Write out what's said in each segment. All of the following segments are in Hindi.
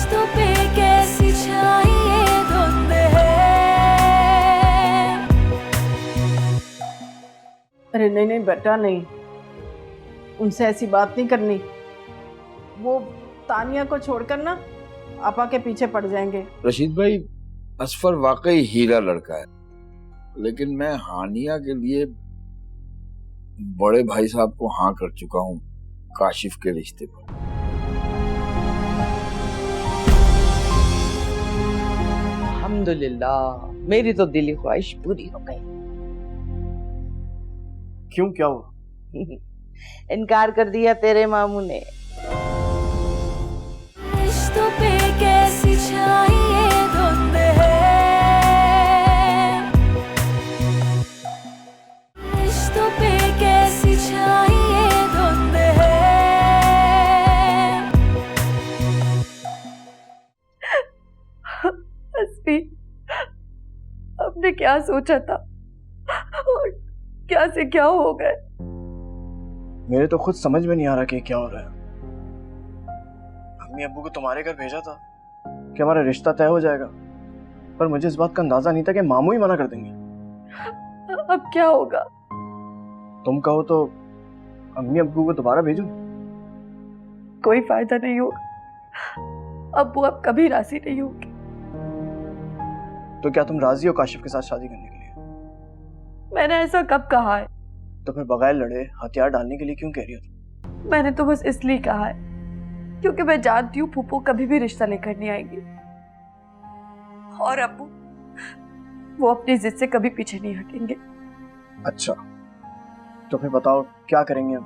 रिश्तों पे कैसी छाई ये धुंध है। अरे नहीं नहीं बेटा, नहीं, उनसे ऐसी बात नहीं करनी। वो तानिया को छोड़कर ना आपा के पीछे पड़ जाएंगे। रशीद भाई, असफर वाकई हीरा लड़का है, लेकिन मैं हानिया के लिए बड़े भाई साहब को हाँ कर चुका हूँ काशिफ के रिश्ते पर। अल्हम्दुलिल्लाह, मेरी तो दिली ख्वाहिश पूरी हो गई। क्यों, क्या हुआ? इनकार कर दिया तेरे मामू ने। रिश्तों पे कैसी छाई ये धुंध है। रिश्तों पे कैसी छाई ये धुंध है। हस्बी, आपने क्या सोचा था और क्या से क्या हो गए? मेरे तो खुद समझ में नहीं आ रहा कि क्या हो रहा है। अम्मी अब्बू को तुम्हारे घर भेजा था कि हमारा रिश्ता तय हो जाएगा, पर मुझे इस बात का अंदाजा नहीं था कि मामू ही मना कर देंगे। अब क्या होगा? तुम कहो तो अम्मी अब्बू को दोबारा भेजूं? कोई फायदा नहीं होगा। अब्बू अब कभी राजी नहीं होगी। तो क्या तुम राजी हो काशिफ के साथ शादी करने के लिए? मैंने ऐसा कब कहा है? तो फिर बगैर लड़े हथियार डालने के लिए क्यों कह रही हो तुम? मैंने तो बस इसलिए कहा है क्योंकि मैं जानती हूँ फूफो कभी भी रिश्ता लेकर नहीं आएंगी, और अब्बू वो अपनी जिद से कभी पीछे नहीं हटेंगे। अच्छा, तो फिर बताओ क्या करेंगे हम?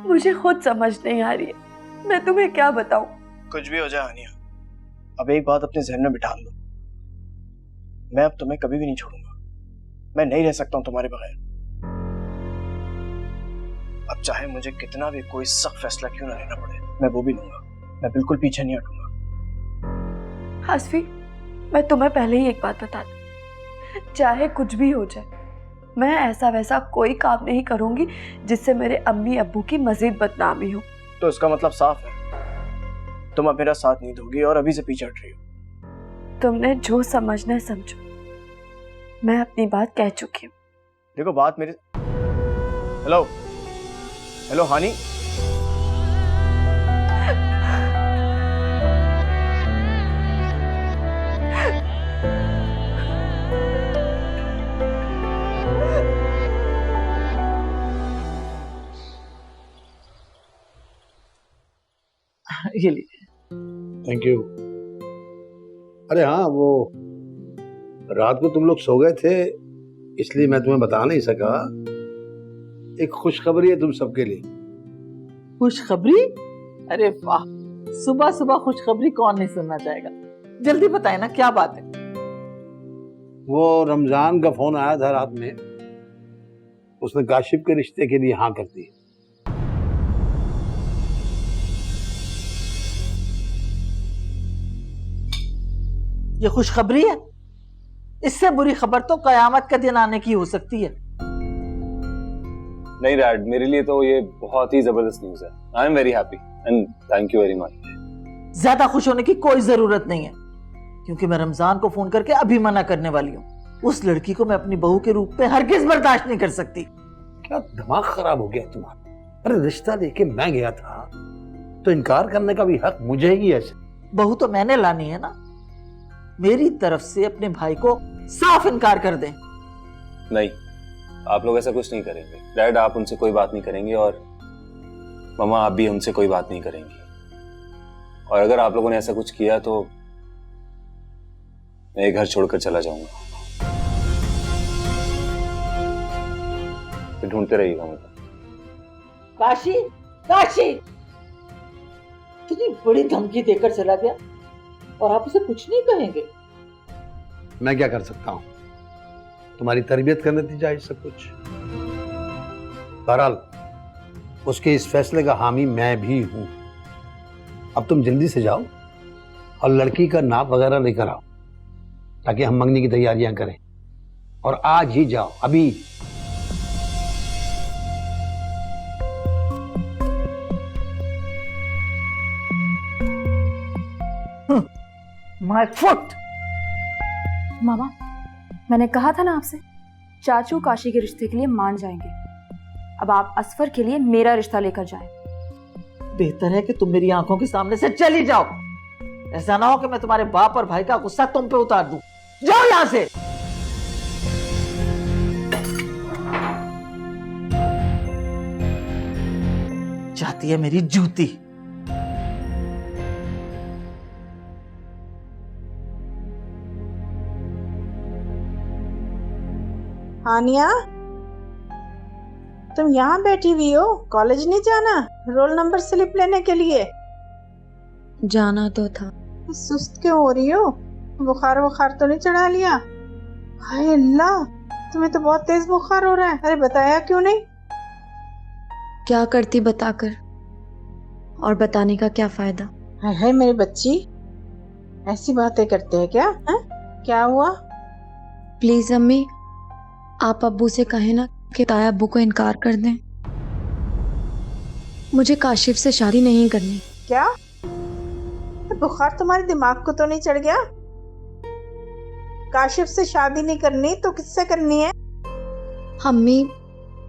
मुझे खुद समझ नहीं आ रही है, मैं तुम्हें क्या बताऊं? कुछ भी हो जाए हानिया, अब एक बात अपने जहन में बिठा लो, मैं अब तुम्हें कभी भी नहीं छोड़ूंगा। मैं नहीं रह सकता हूं तुम्हारे बगैर। अब चाहे मुझे कितना भी कोई सख्त फैसला क्यों ना लेना पड़े, मैं वो भी लूंगा। मैं बिल्कुल पीछे नहीं हटूंगा। हासफी, मैं तुम्हें पहले ही एक बात बता दूं, चाहे कुछ भी हो जाए, मैं ऐसा वैसा कोई काम नहीं करूंगी जिससे मेरे अम्मी अब्बू की मजीद बदनामी हो। तो इसका मतलब साफ है, तुम अब मेरा साथ नहीं दोगी और अभी से पीछे हट रही हो। तुमने जो समझना है समझो, मैं अपनी बात कह चुकी हूँ। देखो बात मेरे। हेलो हेलो हानी, ये लीजिए। Thank you. अरे हाँ, वो रात को तुम लोग सो गए थे इसलिए मैं तुम्हें बता नहीं सका। एक खुशखबरी है तुम सबके लिए। खुशखबरी? अरे वाह, सुबह सुबह खुशखबरी कौन नहीं सुनना चाहेगा। जल्दी बताए ना, क्या बात है? वो रमजान का फोन आया था रात में, उसने काशिफ के रिश्ते के लिए हाँ कर दी। ये खुशखबरी है? इससे बुरी खबर तो कयामत का दिन आने की हो सकती है। नहीं डैड, मेरे लिए तो ये बहुत ही जबरदस्त न्यूज़ है। I am very happy and thank you very much. ज्यादा खुश होने की कोई जरूरत नहीं है, क्योंकि मैं रमजान को फोन करके अभी मना करने वाली हूँ। उस लड़की को मैं अपनी बहू के रूप में हरगिज बर्दाश्त नहीं कर सकती। क्या दिमाग खराब हो गया तुम्हारा? अरे रिश्ता लेके मैं गया था तो इनकार करने का भी हक मुझे ही है। बहू तो मैंने लानी है ना। मेरी तरफ से अपने भाई को साफ इनकार कर दे। नहीं, आप लोग ऐसा कुछ नहीं करेंगे डैड। आप उनसे कोई बात नहीं करेंगे और मम्मा आप भी उनसे कोई बात नहीं करेंगी। और अगर आप लोगों ने ऐसा कुछ किया तो मैं ये घर छोड़कर चला जाऊंगा। फिर ढूंढते रहिएगा मुझे। काशी, काशी कितनी बड़ी धमकी देकर चला गया और आप उसे कुछ नहीं कहेंगे? मैं क्या कर सकता हूँ, तुम्हारी तरबियत का नतीजा है सब कुछ। बहरहाल उसके इस फैसले का हामी मैं भी हूं। अब तुम जल्दी से जाओ और लड़की का नाप वगैरह लेकर आओ ताकि हम मंगनी की तैयारियां करें, और आज ही जाओ अभी। My foot. मामा, मैंने कहा था ना आपसे, चाचू काशी के रिश्ते के लिए मान जाएंगे। अब आप असफर के लिए मेरा रिश्ता लेकर जाएं। बेहतर है कि तुम मेरी आंखों के सामने से चली जाओ। ऐसा ना हो कि मैं तुम्हारे बाप और भाई का गुस्सा तुम पे उतार दूं। जाओ यहां से। चाहती है मेरी जूती। हानिया, तुम यहाँ बैठी हुई हो? कॉलेज नहीं जाना रोल नंबर स्लिप लेने के लिए? जाना तो था। सुस्त क्यों हो रही हो? बुखार बुखार तो नहीं चढ़ा लिया? हाय अल्लाह, तुम्हें तो बहुत तेज बुखार हो रहा है। अरे बताया क्यों नहीं? क्या करती बताकर, और बताने का क्या फायदा। हाय हाय मेरी बच्ची, ऐसी बातें करते हैं क्या? है? क्या हुआ? प्लीज अम्मी, आप अब्बू से कहें ना कि ताया अब्बू को इनकार कर दें। मुझे काशिफ से शादी नहीं करनी। क्या बुखार तुम्हारे दिमाग को तो नहीं चढ़ गया? काशिफ से शादी नहीं करनी तो किससे करनी है? अम्मी,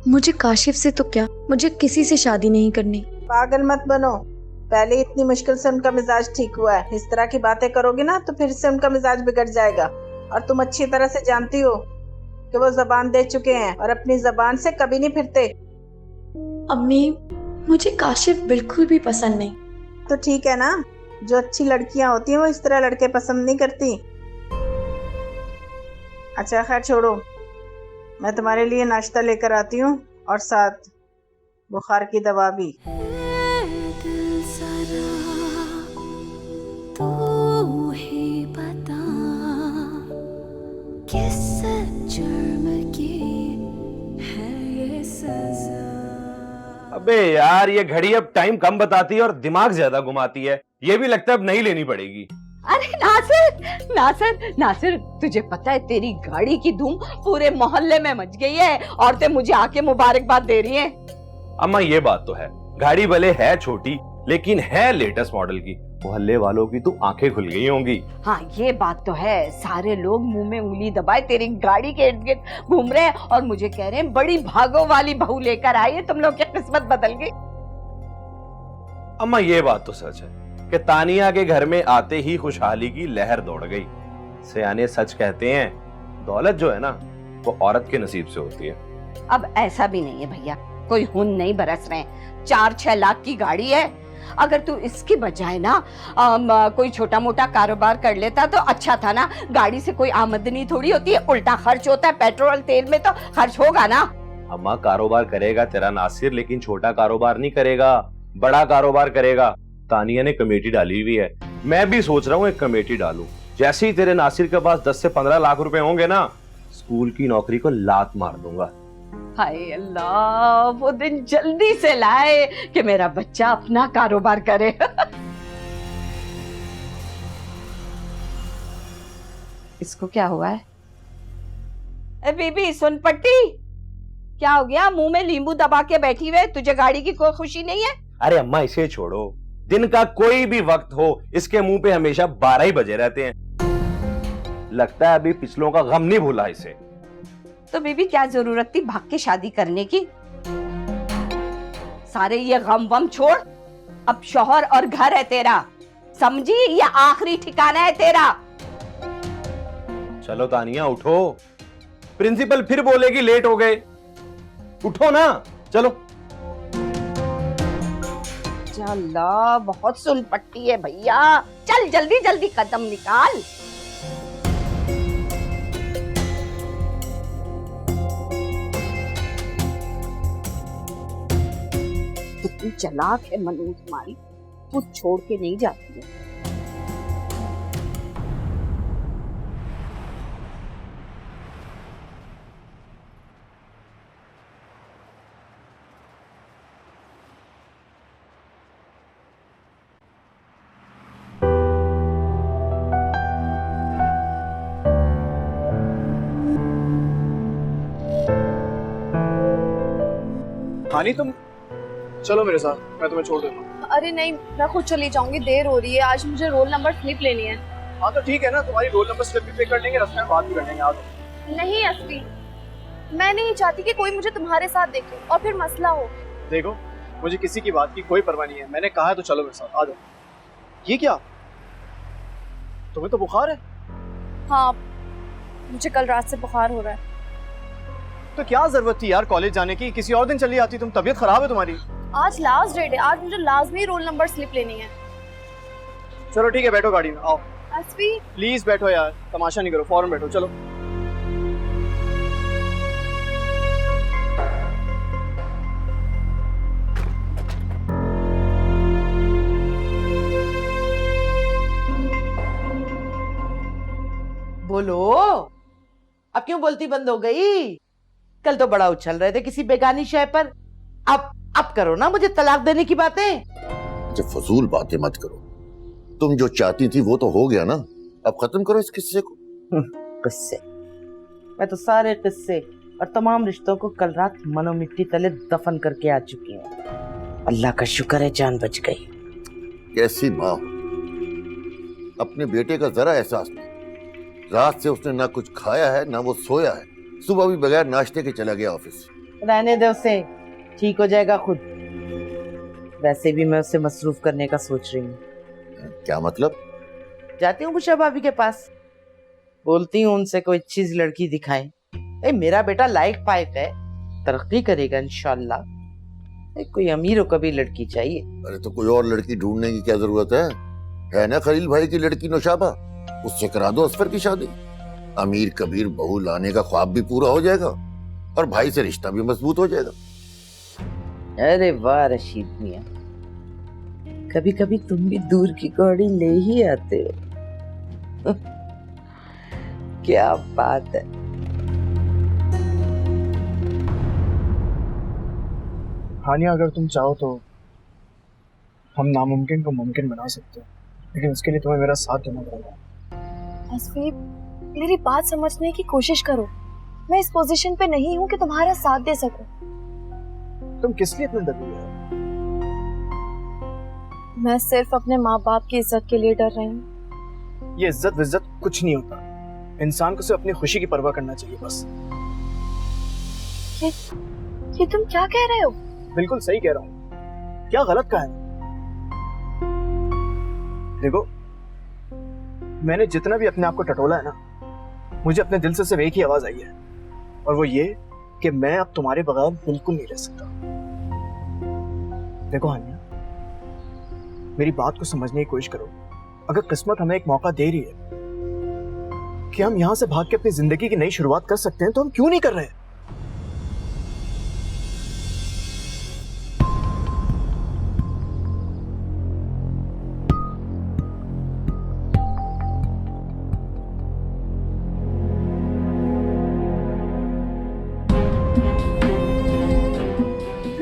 मुझे काशिफ से तो क्या, मुझे किसी से शादी नहीं करनी। पागल मत बनो। पहले इतनी मुश्किल से उनका मिजाज ठीक हुआ है, इस तरह की बातें करोगे ना तो फिर से उनका मिजाज बिगड़ जाएगा। और तुम अच्छी तरह से जानती हो कि वो जबान दे चुके हैं और अपनी जबान से कभी नहीं फिरते। अम्मी, मुझे काशिफ बिल्कुल भी पसंद नहीं। तो ठीक है ना, जो अच्छी लड़कियां होती हैं वो इस तरह लड़के पसंद नहीं करती। अच्छा खैर छोड़ो, मैं तुम्हारे लिए नाश्ता लेकर आती हूँ और साथ बुखार की दवा भी। दिल जरा तू ही बता, किस जुर्म की है ये सजा। अबे यार, ये घड़ी अब टाइम कम बताती है और दिमाग ज्यादा घुमाती है। ये भी लगता है अब नई लेनी पड़ेगी। अरे नासिर, नासिर, नासिर, तुझे पता है तेरी गाड़ी की धूम पूरे मोहल्ले में मच गई है। औरतें मुझे आके मुबारकबाद दे रही हैं। अम्मा ये बात तो है, गाड़ी भले है छोटी लेकिन है लेटेस्ट मॉडल की। मोहल्ले वालों की तो आंखें खुल गई होंगी। हाँ ये बात तो है, सारे लोग मुंह में उंगली दबाए तेरी गाड़ी के इर्द गिर्द घूम रहे हैं और मुझे कह रहे हैं बड़ी भागो वाली बहू लेकर आई है, तुम लोग की किस्मत बदल गई। अम्मा ये बात तो सच है कि तानिया के घर में आते ही खुशहाली की लहर दौड़ गई। सयाने सच कहते हैं, दौलत जो है ना वो औरत के नसीब से होती है। अब ऐसा भी नहीं है भैया, कोई खून नहीं बरस रहे हैं। 4-6 लाख की गाड़ी है, अगर तू इसकी बजाय ना कोई छोटा मोटा कारोबार कर लेता तो अच्छा था ना। गाड़ी से कोई आमदनी थोड़ी होती है, उल्टा खर्च होता है। पेट्रोल तेल में तो खर्च होगा ना। अम्मा कारोबार करेगा तेरा नासिर, लेकिन छोटा कारोबार नहीं करेगा, बड़ा कारोबार करेगा। तानिया ने कमेटी डाली हुई है, मैं भी सोच रहा हूँ एक कमेटी डालूं। जैसे ही तेरे नासिर के पास 10 से 15 लाख रुपए होंगे ना, स्कूल की नौकरी को लात मार दूंगा। हाय अल्लाह, वो दिन जल्दी से लाए कि मेरा बच्चा अपना कारोबार करे। इसको क्या हुआ है? ए बीबी सुन पट्टी, क्या हो गया? मुंह में नींबू दबा के बैठी हुए, तुझे गाड़ी की कोई खुशी नहीं है? अरे अम्मा इसे छोड़ो, दिन का कोई भी वक्त हो इसके मुंह पे हमेशा 12 ही बजे रहते हैं। लगता है अभी पिछलों का गम नहीं भूला इसे। तो बीबी क्या जरूरत थी भाग के शादी करने की? सारे ये गम वम छोड़, अब शौहर और घर है तेरा, समझी? ये आखिरी ठिकाना है तेरा। चलो तानिया उठो, प्रिंसिपल फिर बोलेगी लेट हो गए। उठो ना, चलो। अल्लाह, बहुत सुन पट्टी है भैया, चल जल्दी जल्दी कदम निकाल। कितनी चालाक है मनु तुम्हारी, कुछ छोड़ के नहीं जाती है। हानी तुम चलो मेरे साथ, मैं तुम्हें छोड़ देता हूँ। अरे नहीं, मैं खुद चली जाऊंगी, देर हो रही है। आज मुझे रोल नंबर स्लिप लेनी है। हाँ तो ठीक है ना, तुम्हारी रोल नंबर स्लिप भी पे कर लेंगे, रास्ते में बात भी कर लेंगे। आज नहीं असफी, मैं नहीं चाहती कि कोई मुझे तुम्हारे साथ देखे और फिर मसला हो। देखो, मुझे किसी की बात की कोई परवाह नहीं है। मैंने कहा है तो चलो मेरे साथ, आ जाओ। ये क्या, तुम्हें तो बुखार है? हाँ, मुझे कल रात से बुखार हो रहा है। तो क्या जरूरत थी यार कॉलेज जाने की, किसी और दिन चली आती। तुम तबीयत खराब है तुम्हारी? आज लास्ट डेट है, आज मुझे लाजमी रोल नंबर स्लिप लेनी है। चलो ठीक है, बैठो गाड़ी में, आओ। असफी प्लीज बैठो यार, तमाशा नहीं करो, फौरन बैठो, चलो। बोलो, अब क्यों बोलती बंद हो गई? कल तो बड़ा उछल रहे थे किसी बेगानी शय पर। अब करो ना मुझे तलाक देने की बातें। जब फजूल बातें मत करो, तुम जो चाहती थी वो तो हो गया ना, अब खत्म करो इस किस्से को। किस्से? मैं तो सारे किस्से और तमाम रिश्तों को कल रात मनो मिट्टी तले दफन करके आ चुकी हूँ। अल्लाह का शुक्र है जान बच गई। कैसी माँ हो, अपने बेटे का जरा एहसास नहीं। रात से उसने ना कुछ खाया है ना वो सोया है, सुबह भी बगैर नाश्ते के चला गया ऑफिस। रहने दे उसे, ठीक हो जाएगा खुद। वैसे भी मैं उसे मसरूफ करने का सोच रही हूँ। क्या मतलब? जाती हूँ बुशा भाभी के पास, बोलती हूँ उनसे कोई अच्छी सी लड़की दिखाएं। मेरा बेटा लायक पायक है, तरक्की करेगा इंशाल्लाह। कोई अमीरों का भी लड़की चाहिए। अरे तो कोई और लड़की ढूंढने की क्या जरूरत है ना खलील भाई की लड़की नौशाबा, उससे करा दो असफर की शादी। अमीर कबीर बहू लाने का ख्वाब भी पूरा हो जाएगा और भाई से रिश्ता भी मजबूत हो जाएगा। अरे वाह रशीद मियां, कभी कभी तुम भी दूर की कौड़ी ले ही आते हो। क्या बात है। हानिया, अगर तुम चाहो तो हम नामुमकिन को मुमकिन बना सकते हैं, लेकिन उसके लिए तुम्हें मेरा साथ देना पड़ेगा। असफी, मेरी बात समझने की कोशिश करो। मैं इस पोजीशन पे नहीं हूँ कि तुम्हारा साथ दे सकूं। तुम किस लिए इतने डरी हो? मैं सिर्फ अपने माँ बाप की इज्जत के लिए डर रही हूँ। ये इज्जत विज्जत कुछ नहीं होता, इंसान को सिर्फ अपनी खुशी की परवाह करना चाहिए बस। ये तुम क्या कह रहे हो? बिल्कुल सही कह रहा हूँ, क्या गलत कहा है? देखो, मैंने जितना भी अपने आप को टटोला है ना, मुझे अपने दिल से सिर्फ एक ही आवाज आई है, और वो ये कि मैं अब तुम्हारे बगैर बिल्कुल नहीं रह सकता। देखो हानिया, मेरी बात को समझने की कोशिश करो। अगर किस्मत हमें एक मौका दे रही है कि हम यहां से भाग के अपनी जिंदगी की नई शुरुआत कर सकते हैं, तो हम क्यों नहीं कर रहे?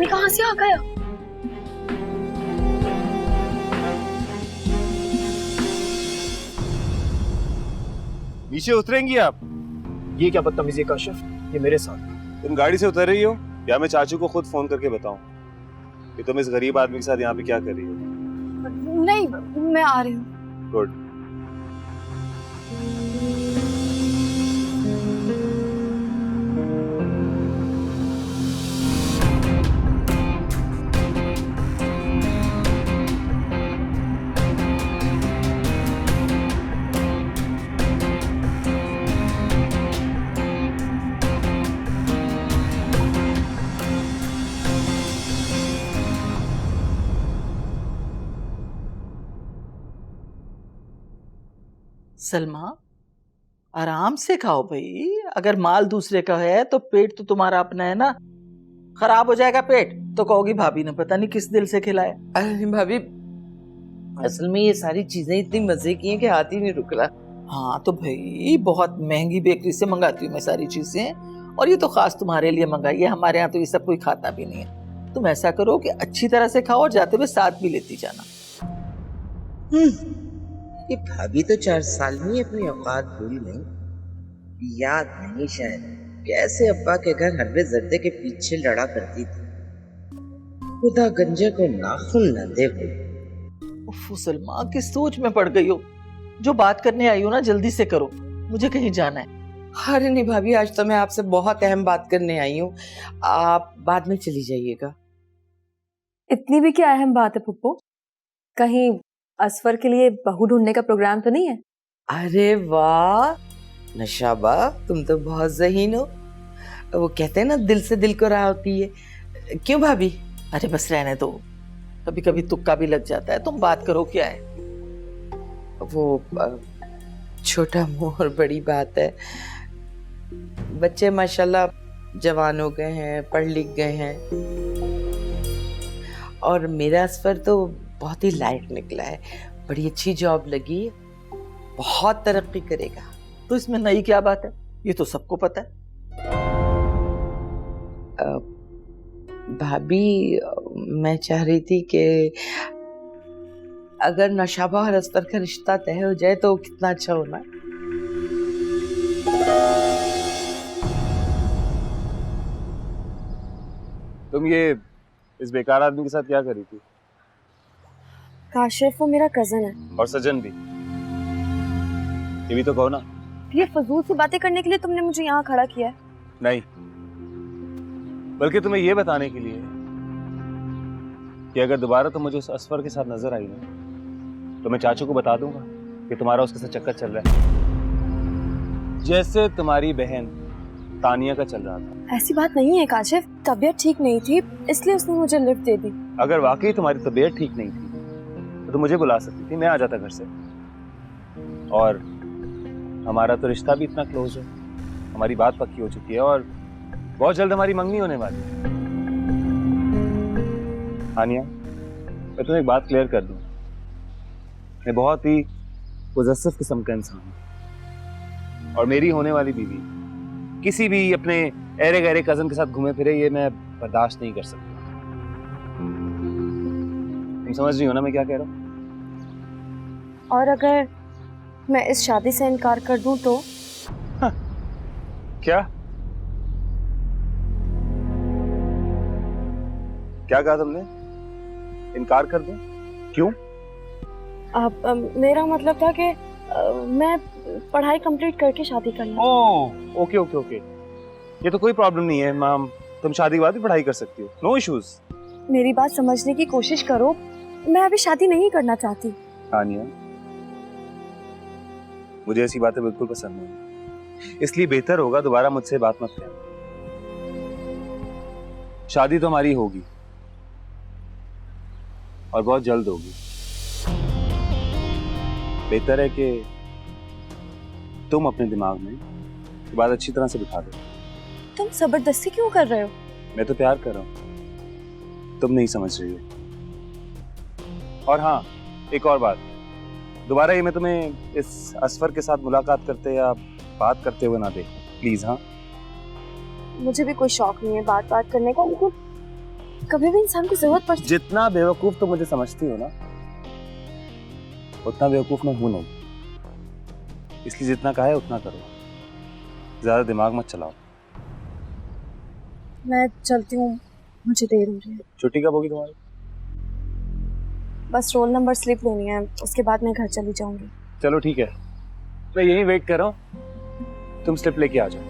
कहां से आ गया? नीचे उतरेंगी आप? ये क्या बदतमीजी काशिफ, ये मेरे साथ। तुम गाड़ी से उतर रही हो या मैं चाचू को खुद फोन करके बताऊं कि तुम इस गरीब आदमी के साथ यहाँ पे क्या कर रही हो? नहीं, मैं आ रही हूँ। गुड। सलमा, आराम से खाओ भाई। अगर माल दूसरे का है तो पेट तो तुम्हारा अपना है ना। खराब हो जाएगा पेट तो कहोगी भाभी ने पता नहीं किस दिल से खिलाया। अरे भाभी, असल में ये सारी चीजें इतनी मजे की हैं कि हाथ ही नहीं रुक रहा। हाँ तो भाई, बहुत महंगी बेकरी से मंगाती हूँ मैं सारी चीजें, और ये तो खास तुम्हारे लिए मंगाई है। हमारे यहाँ तो ये सब कोई खाता भी नहीं है। तुम ऐसा करो कि अच्छी तरह से खाओ और जाते हुए साथ भी लेती जाना। ये भाभी तो 4 साल में ही अपनी औकात भूल गई। याद नहीं शायद कैसे अब्बा के घर हलवे जर्दे के पीछे लड़ा करती थी। खुदा गंजे को नाखून न दे हो। उफ, सलमा किस सोच में पड़ गई हो। जो बात करने आई हो ना जल्दी से करो, मुझे कहीं जाना है। अरे नहीं भाभी, आज तो मैं आपसे बहुत अहम बात करने आई हूँ, आप बाद में चली जाइएगा। इतनी भी क्या अहम बात है पुप्पो? कहीं असफर के लिए बहू ढूंढने का प्रोग्राम तो नहीं है? अरे वाह नशाबा, तुम तो बहुत ज़हीन हो। वो कहते हैं ना, दिल से दिल को राह होती है। क्यों भाभी? अरे बस रहने दो, कभी कभी तुक्का भी लग जाता है। तुम बात करो, क्या है? वो छोटा मुंह और बड़ी बात है। बच्चे माशाल्लाह जवान हो गए हैं, पढ़ लिख गए हैं, और मेरा असफर तो बहुत ही लायक निकला है। बड़ी अच्छी जॉब लगी, बहुत तरक्की करेगा। तो इसमें नई क्या बात है? ये तो सबको पता है। भाभी, मैं चाह रही थी कि अगर नशाबा और असफर का रिश्ता तय हो जाए तो कितना अच्छा होना। तुम ये इस बेकार आदमी के साथ क्या करी थी? काशिफ वो मेरा कजन है। और सजन भी? ये भी तो कहो ना। ये फजूल सी बातें करने के लिए तुमने मुझे यहाँ खड़ा किया है? नहीं, बल्कि तुम्हें ये बताने के लिए कि अगर दोबारा तुम मुझे उस असफर के साथ नजर आई ना, तो मैं चाचू को बता दूंगा कि तुम्हारा उसके साथ चक्कर चल रहा है, जैसे तुम्हारी बहन तानिया का चल रहा था। ऐसी बात नहीं है काशिफ, तबीयत ठीक नहीं थी इसलिए उसने मुझे लिफ्ट दे दी। अगर वाकई तुम्हारी तबीयत ठीक नहीं थी तो तुम मुझे बुला सकती थी, मैं आ जाता घर से। और हमारा तो रिश्ता भी इतना क्लोज है, हमारी बात पक्की हो चुकी है और बहुत जल्द हमारी मंगनी होने वाली है। हानिया, मैं तुम्हें एक बात क्लियर कर दूं, मैं बहुत ही पोजेसिव किस्म का इंसान हूं, और मेरी होने वाली बीवी किसी भी अपने ऐरे गहरे कजन के साथ घूमे फिरे, ये मैं बर्दाश्त नहीं कर सकता। तुम समझ रही हो ना मैं क्या कह रहा हूँ? और अगर मैं इस शादी से इनकार कर दूं तो? क्या क्या कहा तुमने? इनकार कर दूं? क्यों? मेरा मतलब था कि मैं पढ़ाई कंप्लीट करके शादी करना। ओह, ओके ओके ओके, ये तो कोई प्रॉब्लम नहीं है मैम, तुम शादी के बाद भी पढ़ाई कर सकती हो, नो इश्यूज। मेरी बात समझने की कोशिश करो, मैं अभी शादी नहीं करना चाहती। हानिया, मुझे ऐसी बातें बिल्कुल पसंद नहीं, इसलिए बेहतर होगा दोबारा मुझसे बात मत करना। शादी तो हमारी होगी और बहुत जल्द होगी। बेहतर है कि तुम अपने दिमाग में ये बात अच्छी तरह से बिठा दो। तुम जबरदस्ती क्यों कर रहे हो? मैं तो प्यार कर रहा हूं, तुम नहीं समझ रही हो। और हाँ, एक और बात, दोबारा ये मैं तुम्हें इस असफर के साथ मुलाकात करते या बात करते हुए ना देखूं, प्लीज। हाँ, मुझे भी कोई शौक नहीं है बात करने का, लेकिन कभी भी इंसान को जरूरत पड़ती। जितना बेवकूफ तुम मुझे समझती हो ना, उतना बेवकूफ मैं हूं नहीं, इसलिए जितना कहा है उतना करो, ज्यादा दिमाग मत चलाओ। मैं चलती हूँ, मुझे देर हो रही है। छुट्टी कब होगी तुम्हारी? बस रोल नंबर स्लिप लेनी है, उसके बाद मैं घर चली जाऊंगी। चलो ठीक है, मैं यहीं वेट कर रहा हूँ, तुम स्लिप लेके आ जाओ।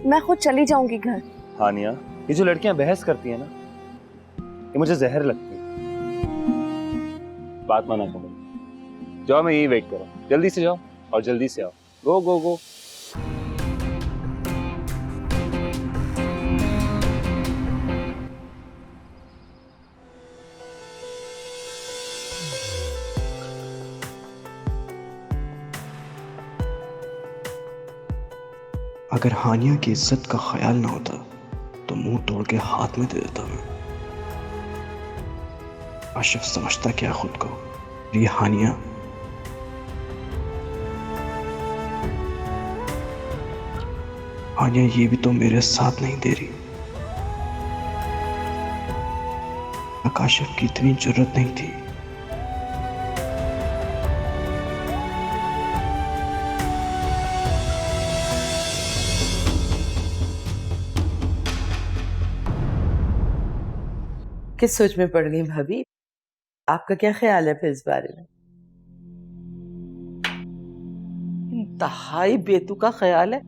मैं खुद चली जाऊंगी घर। हानिया, ये जो लड़कियां बहस करती है ना, ये मुझे जहर लगती है। बात माना करो, जाओ, मैं यहीं वेट कर रहा हूँ, जल्दी से जाओ और जल्दी से आओ। गो गो गो। अगर हानिया की इज्जत का ख्याल ना होता तो मुंह तोड़ के हाथ में दे देता मैं। आशिफ समझता क्या खुद को? ये हानिया ये भी तो मेरे साथ नहीं दे रही। आशिफ की इतनी जरूरत नहीं थी। किस सोच में पड़ गई भाभी? आपका क्या ख्याल है फिर इस बारे में? इंतहाई बेतुका ख्याल है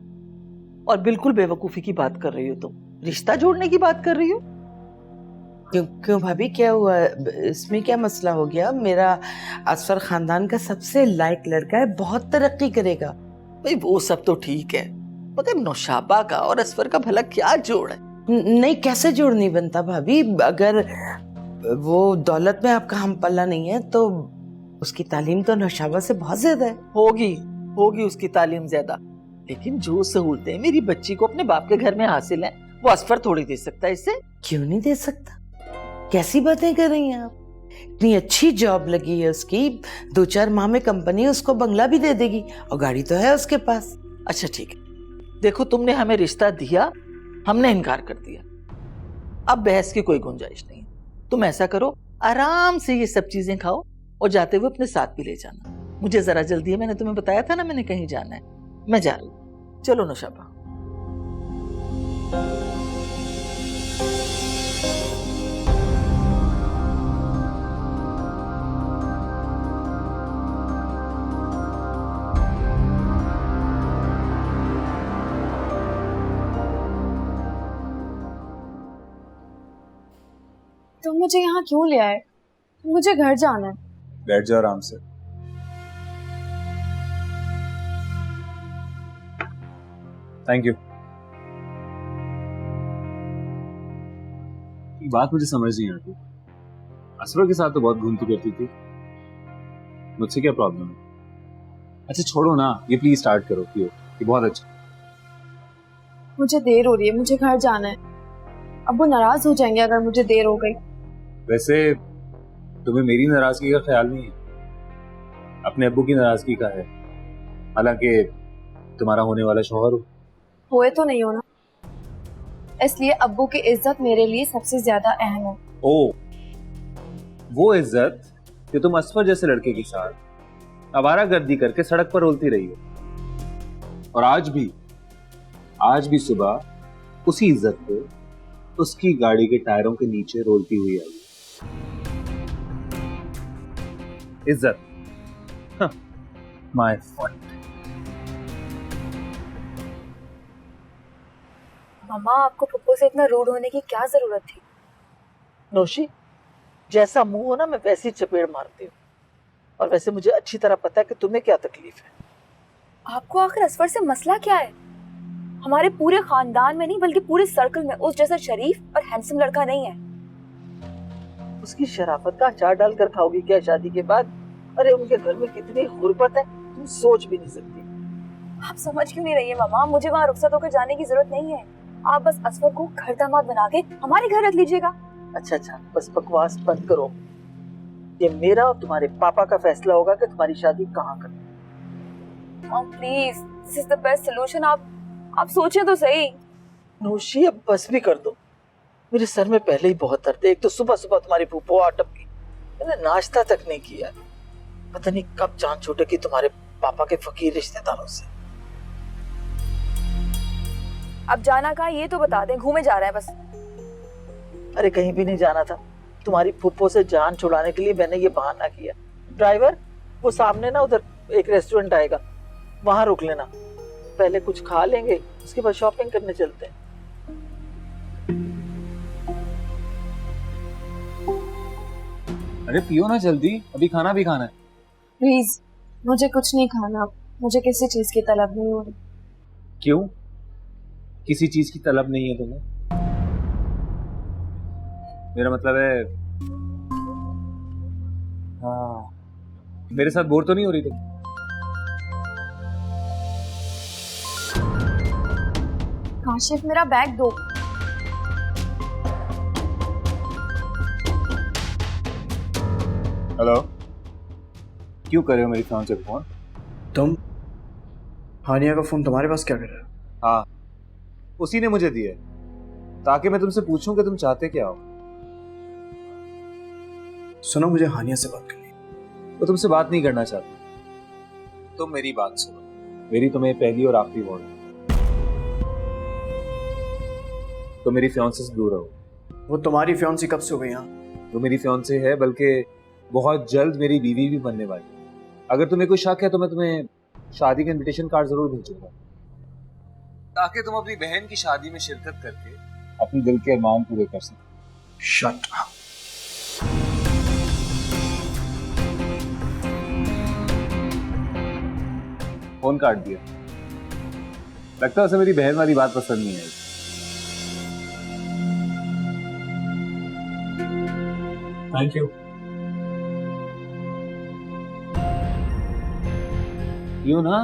और बिल्कुल बेवकूफी की बात कर रही हो तुम। रिश्ता जोड़ने की बात कर रही हो। क्यों क्यों भाभी, क्या हुआ? इसमें क्या मसला हो गया? मेरा असफर खानदान का सबसे लायक लड़का है, बहुत तरक्की करेगा। भाई वो सब तो ठीक है, मगर नौशाबा का और असफर का भला क्या जोड़ है? नहीं, कैसे जोड़ नहीं बनता भाभी? अगर वो दौलत में आपका हम पल्ला नहीं है तो उसकी तालीम तो नौशाबा से बहुत ज्यादा है। होगी उसकी तालीम ज्यादा, लेकिन जो सहूलतें मेरी बच्ची को अपने बाप के घर में हासिल हैं, वो असफर थोड़ी दे सकता है इससे। क्यों नहीं दे सकता? कैसी बातें कर रही हैं आप? इतनी अच्छी जॉब लगी है उसकी, 2-4 माह में कंपनी उसको बंगला भी दे देगी और गाड़ी तो है उसके पास। अच्छा ठीक है, देखो तुमने हमें रिश्ता दिया, हमने इनकार कर दिया, अब बहस की कोई गुंजाइश नहीं है। तुम ऐसा करो, आराम से ये सब चीजें खाओ और जाते हुए अपने साथ भी ले जाना। मुझे जरा जल्दी है, मैंने तुम्हें बताया था ना मैंने कहीं जाना है, मैं जा रही हूँ। चलो नौशाबा। तुम मुझे यहाँ क्यों ले आए? मुझे घर जाना है। बैठ जाओ आराम से। Thank you. बात मुझे समझ नहीं आती, असफर के साथ तो बहुत घूमती करती थी, मुझसे क्या प्रॉब्लम है? अच्छा छोड़ो ना, ये प्लीज स्टार्ट करो, पियो, ये बहुत अच्छा। मुझे देर हो रही है, मुझे घर जाना है। अब वो नाराज हो जाएंगे अगर मुझे देर हो गई। वैसे तुम्हें मेरी नाराजगी का ख्याल नहीं है, अपने अब्बू की नाराजगी का है, हालांकि तुम्हारा होने वाला शौहर हो। होए तो नहीं हो ना, इसलिए अब्बू की इज्जत मेरे लिए सबसे ज्यादा अहम है। ओ, वो इज्जत कि तुम असफर जैसे लड़के के साथ आवारागर्दी करके सड़क पर रोलती रही हो, और आज भी सुबह उसी इज्जत को उसकी गाड़ी के टायरों के नीचे रोलती हुई आई। इज्जत, माय फॉल्ट। मम्मा, आपको पप्पू से इतना रूड होने की क्या जरूरत थी? नौशी, जैसा मुंह हो ना मैं वैसी चपेड़ मारती हूँ, और वैसे मुझे अच्छी तरह पता है कि तुम्हें क्या तकलीफ है। आपको आखिर असफर से मसला क्या है? हमारे पूरे खानदान में नहीं बल्कि पूरे सर्कल में उस जैसा शरीफ और हैंडसम लड़का नहीं है। उसकी शराफत का अचार डाल कर खाओगी क्या शादी के बाद? अरे उनके घर में कितनी गुर्बत है, तुम सोच भी नहीं सकती। आप समझ क्यों नहीं रही है मम्मा? मुझे वहाँ रुखसत होकर जाने की जरूरत नहीं है। आप बस असफर को घर दामाद बना के हमारे घर रख लीजिएगा। अच्छा, बस बकवास बंद करो। ये मेरा और तुम्हारे पापा का फैसला होगा कि तुम्हारी शादी कहाँ करनी। Mom please, this is the best solution. आप सोचें तो सही। नौशी, अब बस भी कर दो, मेरे सर में पहले ही बहुत दर्द है। एक तो सुबह सुबह तुम्हारी फूफो आ टपकी, मैंने नाश्ता तक नहीं किया। पता नहीं कब जान छूटेगी तुम्हारे पापा के फकीर रिश्तेदारों से। अब जाना कहाँ ये तो बता दें, घूमे जा रहा है बस। अरे कहीं भी नहीं जाना था, तुम्हारी फूफो से जान छुड़ाने के लिए मैंने ये बहाना किया। ड्राइवर, वो सामने ना उधर एक रेस्टोरेंट आएगा, वहां रुक लेना, पहले कुछ खा लेंगे, उसके बाद शॉपिंग करने चलते हैं। अरे पियो ना जल्दी, अभी खाना भी खाना है। प्लीज, मुझे कुछ नहीं खाना, मुझे किसी चीज की तलब नहीं हो रही। क्यों? किसी चीज की तलब नहीं है तुम्हें? मेरा मतलब है, हाँ, मेरे साथ बोर तो नहीं हो रही तुम? काशिफ, मेरा बैग दो। हेलो, क्यों कर रहे हो मेरी फोन से फोन? तुम? हानिया का फोन तुम्हारे पास क्या कर रहा है? हाँ, उसी ने मुझे दिया ताकि मैं तुमसे पूछूं कि तुम चाहते क्या हो। सुनो, मुझे हानिया से बात करनी है। वो तुमसे बात नहीं करना चाहती, तुम मेरी बात सुनो, मेरी तुम्हें पहली और आखिरी वार्निंग, तो मेरी फियांसे से दूर रहो। वो तुम्हारी फियांसी कब से हो गई? यहाँ वो मेरी फियांसे है, बल्कि बहुत जल्द मेरी बीवी भी बनने वाली है। अगर तुम्हें कोई शक है तो मैं तुम्हें शादी का इनविटेशन कार्ड जरूर भेजूंगा, ताकि तुम अपनी बहन की शादी में शिरकत करके अपने दिल के अरमान पूरे कर सको। Shut up. फोन काट दिया। लगता है उसे मेरी बहन वाली बात पसंद नहीं आई। Thank you. यूं ना,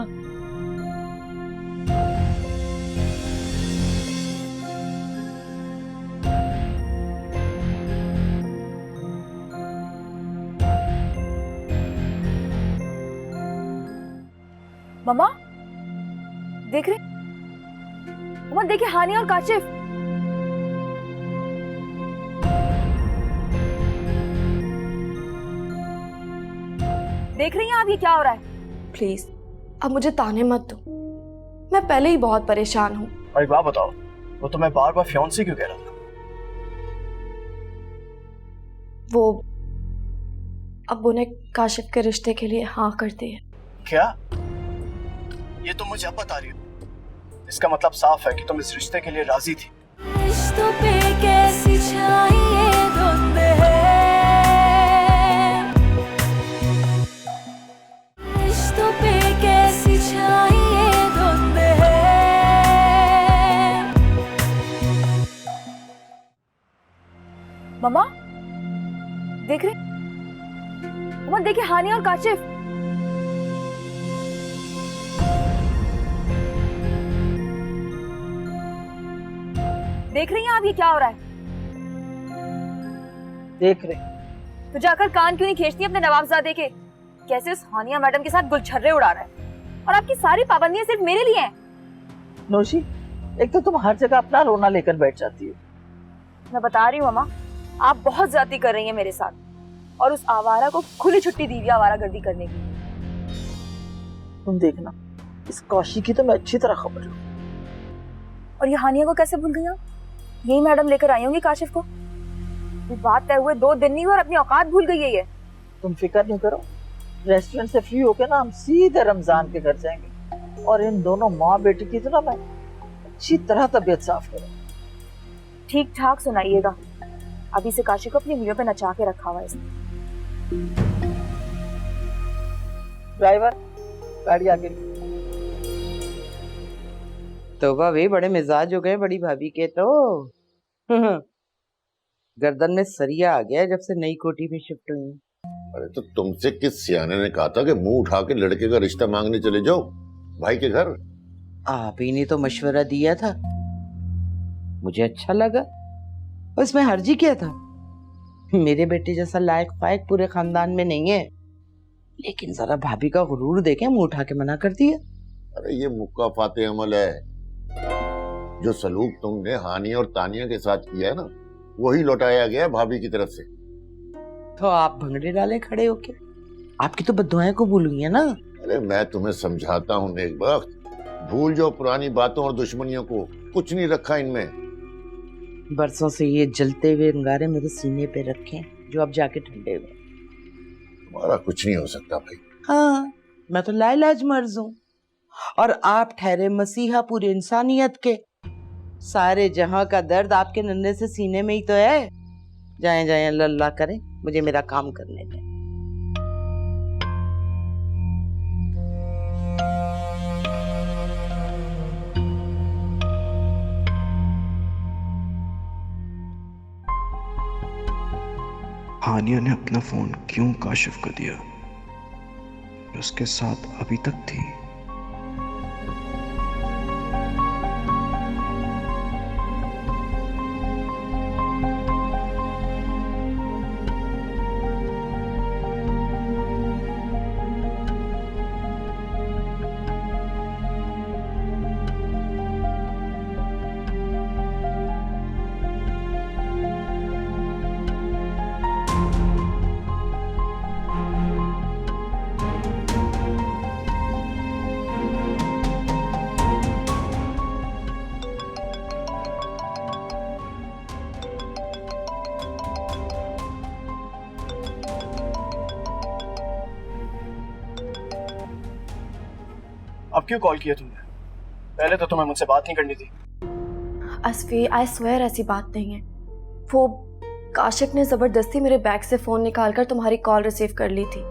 मम्मा देख रहे, मम्मा देखिए हानिया और काशिफ। देख रही हैं आप ये क्या हो रहा है? प्लीज अब मुझे ताने मत दो, मैं पहले ही बहुत परेशान हूँ। भाई बात बताओ, वो तुम्हें बार बार फियांसी क्यों कह रहा था? वो अब्बू ने काशिफ के रिश्ते के लिए हाँ कर दी है। क्या? ये तुम मुझे अब बता रही हो? इसका मतलब साफ है कि तुम इस रिश्ते के लिए राजी थी। रिश्तों पे कैसी छाई ये धुंध है, रिश्तों पे कैसी छाई ये धुंध है। मम्मा देख रहे, मम्मा देखिए हानिया और काशिफ। देख रही हैं आप ये क्या हो रहा है? देख रहे। तो जाकर कान क्यों नहीं खींचती अपने नवाबजादे के? कैसे उस हानिया मैडम के साथ गुलछर्रे उड़ा रहा है, और आपकी सारी पाबंदियां सिर्फ मेरे लिए हैं। नौशी, एक तो तुम हर जगह अपना रोना लेकर बैठ जाती हो। मैं बता रही हूँ मम्मा, आप बहुत ज्यादती कर रही हैं मेरे साथ, और उस आवारा को खुली छुट्टी दी हुई आवारागर्दी करने की। तुम देखना, इस कौशी की तो मैं अच्छी तरह खबर लूं। और ये हानिया को कैसे भूल गई आप? यही मैडम लेकर आई होंगी काशिफ को। ये बात तय हुए 2 दिन नहीं हुए और अपनी औकात भूल गई है ये। तुम फिक्र नहीं करो, रेस्टोरेंट से फ्री होके ना हम सीधे रमजान के घर जाएंगे, और इन दोनों माँ बेटी की तो ना मैं अच्छी तरह तबीयत साफ करूँ। ठीक ठाक सुनाइएगा, अभी से काशी को अपनी वीडियो पे नचा के रखा हुआ है इसने। ड्राइवर, गाड़ी आगे। तोबा वे बड़े मिजाज हो गए बड़ी भाभी के तो। गर्दन में सरिया आ गया जब से नई कोठी में शिफ्ट हुई। अरे तो तुमसे किस सियाने ने कहा था कि मुंह उठा के लड़के का रिश्ता मांगने चले जाओ भाई के घर? आप ही ने तो मशवरा दिया था, मुझे अच्छा लगा। और इसमें हर्जी क्या था? मेरे बेटे जैसा लायक फायक पूरे खानदान में नहीं है, लेकिन जरा भाभी का गुरूर देखे मुंह उठा के मना कर दिया। अरे ये मुक्का फाते अमल है। जो सलूक तुमने हानिया और तानिया के साथ किया है ना, वही लौटाया गया भाभी की तरफ से। तो आप भंगड़े डाले खड़े होके, आपकी तो बद्दुआएं कबूल हुई है ना। अरे मैं तुम्हें समझाता हूँ नेक वक्त, भूल जाओ पुरानी बातों और दुश्मनियों को, कुछ नहीं रखा इनमें। बरसों से ये जलते हुए अंगारे मेरे सीने पे रखे, जो अब जाके ठंडे हुए। तुम्हारा कुछ नहीं हो सकता भाई। हाँ, मैं तो लाइलाज मर्ज हूँ, और आप ठहरे मसीहा पूरी इंसानियत के। सारे जहां का दर्द आपके नन्हे से सीने में ही तो है। जाएं जाएं, अल्लाह अल्लाह करें, मुझे मेरा काम करने दें। हानिया ने अपना फोन क्यों काशिफ को दिया? उसके साथ अभी तक थी। अब क्यों कॉल किया तुमने? पहले तो तुम्हें मुझसे बात नहीं करनी थी। असफी, आई स्वेयर ऐसी बात नहीं है। वो काशिफ ने जबरदस्ती मेरे बैग से फोन निकालकर तुम्हारी कॉल रिसीव कर ली थी।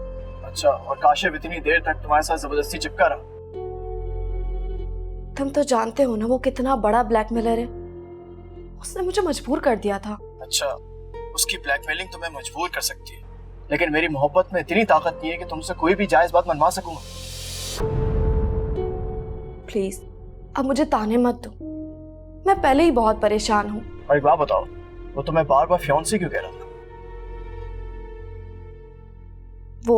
अच्छा, और काशिफ इतनी देर तक तुम्हारे साथ जबरदस्ती चिपका रहा? तुम तो जानते हो ना वो कितना बड़ा ब्लैकमेलर है। उसने मुझे मजबूर कर दिया था। अच्छा, उसकी ब्लैकमेलिंग तुम्हें मजबूर कर सकती है, लेकिन मेरी मोहब्बत में इतनी ताकत नहीं है कि तुमसे कोई भी जायज बात मनवा सकूंगा। प्लीज अब मुझे ताने मत दो, मैं पहले ही बहुत परेशान हूँ। और एक बात बताओ, वो तुम्हें बार बार फियांसी क्यों कह रहा था? वो